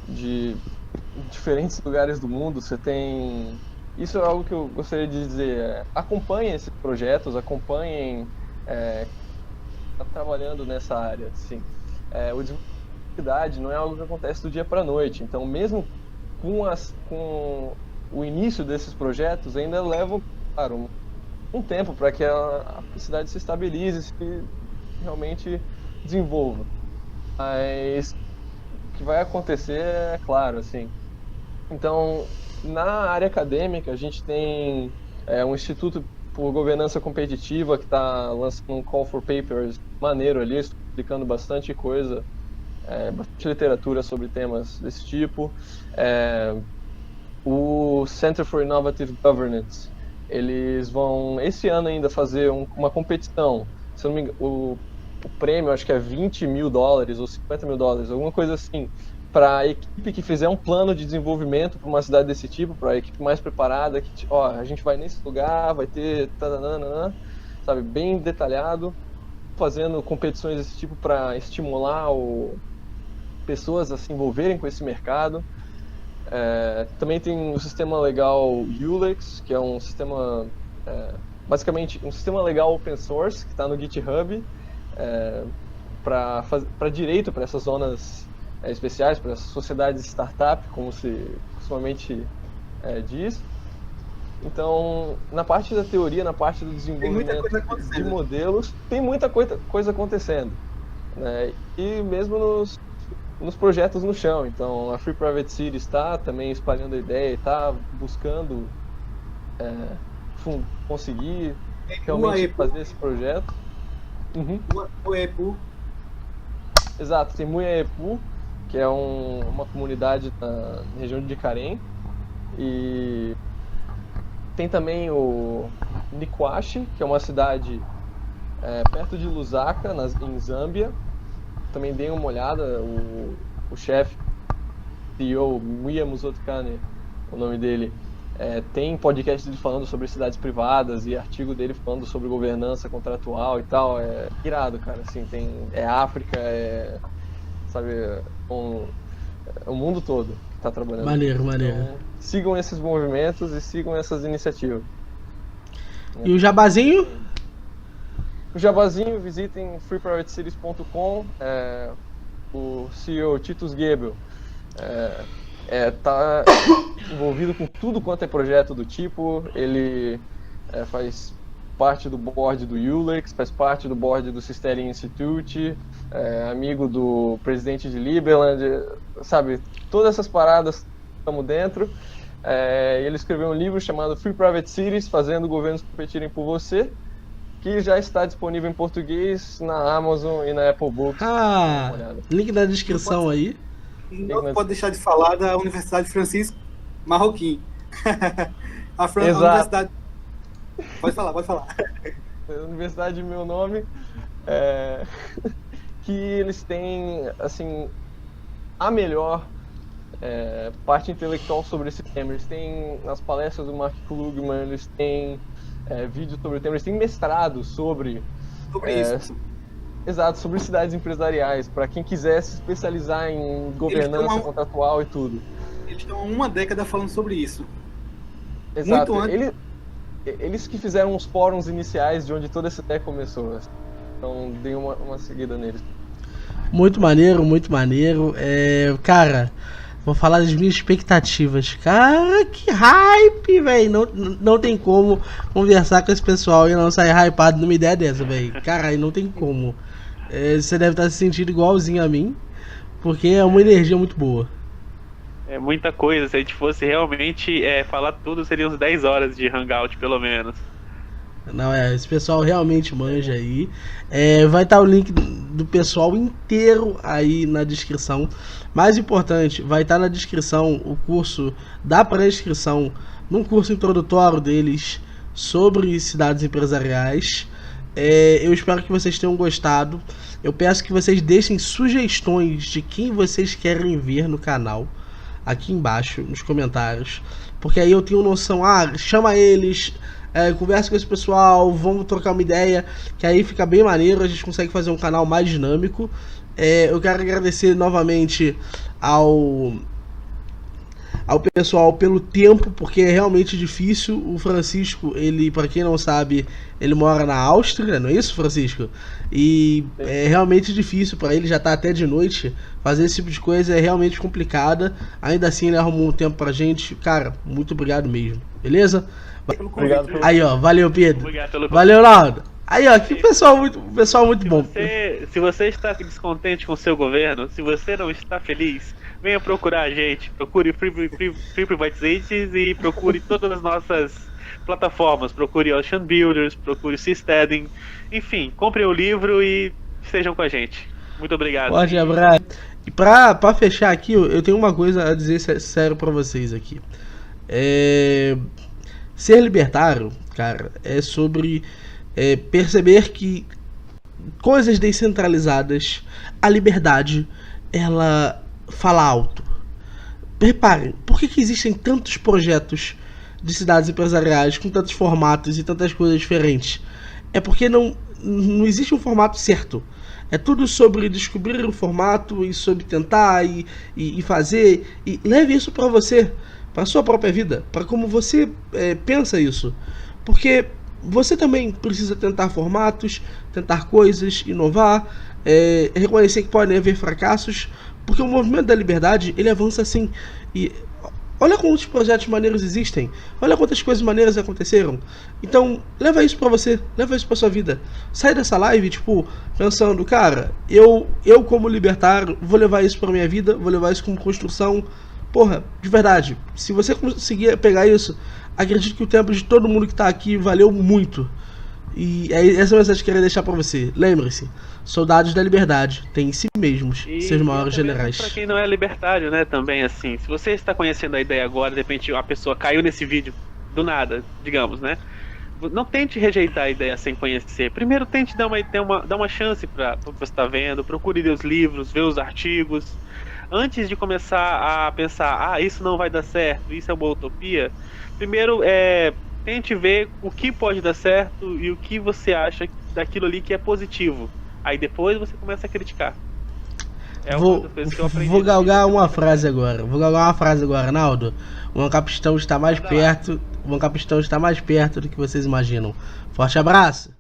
de diferentes lugares do mundo. Você tem... Isso é algo que eu gostaria de dizer. Acompanhem esses projetos, acompanhem tá trabalhando nessa área, assim. O desenvolvimento da cidade não é algo que acontece do dia para a noite. Então, mesmo com o início desses projetos, ainda leva, claro, um tempo para que a cidade se estabilize, se realmente desenvolva. Mas o que vai acontecer é claro, assim. Então, na área acadêmica, a gente tem um Instituto por Governança Competitiva que está lançando um Call for Papers maneiro ali, explicando bastante coisa, bastante literatura sobre temas desse tipo. O Center for Innovative Governance, eles vão esse ano ainda fazer uma competição. Se eu não me engano, o prêmio acho que é $20 mil ou $50 mil, alguma coisa assim, para a equipe que fizer um plano de desenvolvimento para uma cidade desse tipo, para a equipe mais preparada, que a gente vai nesse lugar, vai ter tadanana, sabe, bem detalhado, fazendo competições desse tipo para estimular pessoas a se envolverem com esse mercado. Também tem o sistema legal ULEX, que é um sistema, basicamente um sistema legal open source, que está no GitHub, para direito, para essas zonas especiais, para essas sociedades startup, como se costumamente diz. Então, na parte da teoria, na parte do desenvolvimento de modelos, tem muita coisa acontecendo, né? E mesmo nos projetos no chão. Então, a Free Private City está também espalhando a ideia, está buscando conseguir realmente fazer esse projeto. Exato, tem Muiaepu, que é uma comunidade na região de Karen, e tem também o Nikwashi, que é uma cidade perto de Lusaka, em Zâmbia. Também dei uma olhada, o chefe, CEO, Muya Muzotkane, o nome dele, tem podcast dele falando sobre cidades privadas e artigo dele falando sobre governança contratual e tal. É irado, cara, assim, é África, sabe, o mundo todo que tá trabalhando.
Maneiro.
Então, sigam esses movimentos e sigam essas iniciativas.
E o jabazinho?
O jabazinho, visitem freeprivatecities.com. O CEO Titus Gebel tá envolvido com tudo quanto é projeto do tipo. Ele faz parte do board do ULEX, faz parte do board do Sistering Institute, amigo do presidente de Liberland, sabe? Todas essas paradas estamos dentro. Ele escreveu um livro chamado Free Private Cities, Fazendo Governos Competirem por Você, que já está disponível em português na Amazon e na Apple Books.
Link na descrição aí.
Não pode deixar de falar da Universidade Francisco Marroquim. A Universidade... Pode falar.
A Universidade Meu Nome, que eles têm, assim, a melhor parte intelectual sobre esse tema. Eles têm nas palestras do Mark Klugman, eles têm vídeos sobre o tema, eles têm mestrado sobre
isso.
Exato, sobre cidades empresariais, para quem quiser se especializar em governança contratual e tudo.
Eles estão há uma década falando sobre isso.
Exato. Muito antes... Eles que fizeram os fóruns iniciais de onde toda essa ideia começou. Então, dei uma seguida neles.
Muito maneiro. Cara, vou falar das minhas expectativas. Cara, que hype, velho. Não tem como conversar com esse pessoal e não sair hypado numa ideia dessa, velho. Caralho, não tem como. Você deve estar se sentindo igualzinho a mim, porque é uma energia muito boa.
É muita coisa. Se a gente fosse realmente falar tudo, seriam uns 10 horas de hangout, pelo menos.
Não, esse pessoal realmente manja aí. Vai estar o link do pessoal inteiro aí na descrição. Mais importante, vai estar na descrição o curso da pré-inscrição num curso introdutório deles sobre cidades empresariais. Eu espero que vocês tenham gostado. Eu peço que vocês deixem sugestões de quem vocês querem ver no canal aqui embaixo, nos comentários. Porque aí eu tenho noção, chama eles, conversa com esse pessoal, vamos trocar uma ideia, que aí fica bem maneiro, a gente consegue fazer um canal mais dinâmico. Eu quero agradecer novamente ao pessoal pelo tempo, porque é realmente difícil. O Francisco, ele, para quem não sabe, ele mora na Áustria, não é isso, Francisco? E é realmente difícil para ele, já tá até de noite, fazer esse tipo de coisa é realmente complicada. Ainda assim ele arrumou um tempo pra gente. Cara, muito obrigado mesmo, beleza?
Obrigado.
Aí, ó, valeu, Pedro.
Obrigado pelo
Valeu, Naldo. Aí, ó, que pessoal muito bom.
Se você está descontente com o seu governo, se você não está feliz, venha procurar a gente. Procure Free Privatizations e procure todas as nossas plataformas. Procure Ocean Builders, procure Seasteading. Enfim, comprem o livro e estejam com a gente. Muito obrigado.
Forte abraço. E pra fechar aqui, eu tenho uma coisa a dizer sério pra vocês aqui. Ser libertário, cara, é sobre perceber que coisas descentralizadas, a liberdade, ela fala alto. Reparem, por que existem tantos projetos de cidades empresariais com tantos formatos e tantas coisas diferentes? É porque não existe um formato certo. É tudo sobre descobrir o formato e sobre tentar e fazer. E leve isso para você, para sua própria vida, para como você pensa isso. Porque você também precisa tentar formatos, tentar coisas, inovar, reconhecer que podem haver fracassos, porque o movimento da liberdade, ele avança assim. E olha quantos projetos maneiros existem, olha quantas coisas maneiras aconteceram. Então, leva isso pra você, leva isso pra sua vida. Sai dessa live, tipo, pensando, cara, eu como libertário, vou levar isso pra minha vida, vou levar isso como construção. Porra, de verdade, se você conseguir pegar isso, acredito que o tempo de todo mundo que tá aqui valeu muito. E essa é a mensagem que eu queria deixar pra você. Lembre-se, soldados da liberdade têm em si mesmos seus maiores generais.
Pra quem não é libertário, né, também, assim, se você está conhecendo a ideia agora, de repente a pessoa caiu nesse vídeo do nada, digamos, né? Não tente rejeitar a ideia sem conhecer. Primeiro tente dar uma chance para o que você está vendo, procure ler os livros, ver os artigos. Antes de começar a pensar, isso não vai dar certo, isso é uma utopia, primeiro tente ver o que pode dar certo e o que você acha daquilo ali que é positivo. Aí depois você começa a criticar. Uma das coisas que eu aprendi.
Vou galgar uma frase agora. Naldo. O Ancapistão está mais perto do que vocês imaginam. Forte abraço!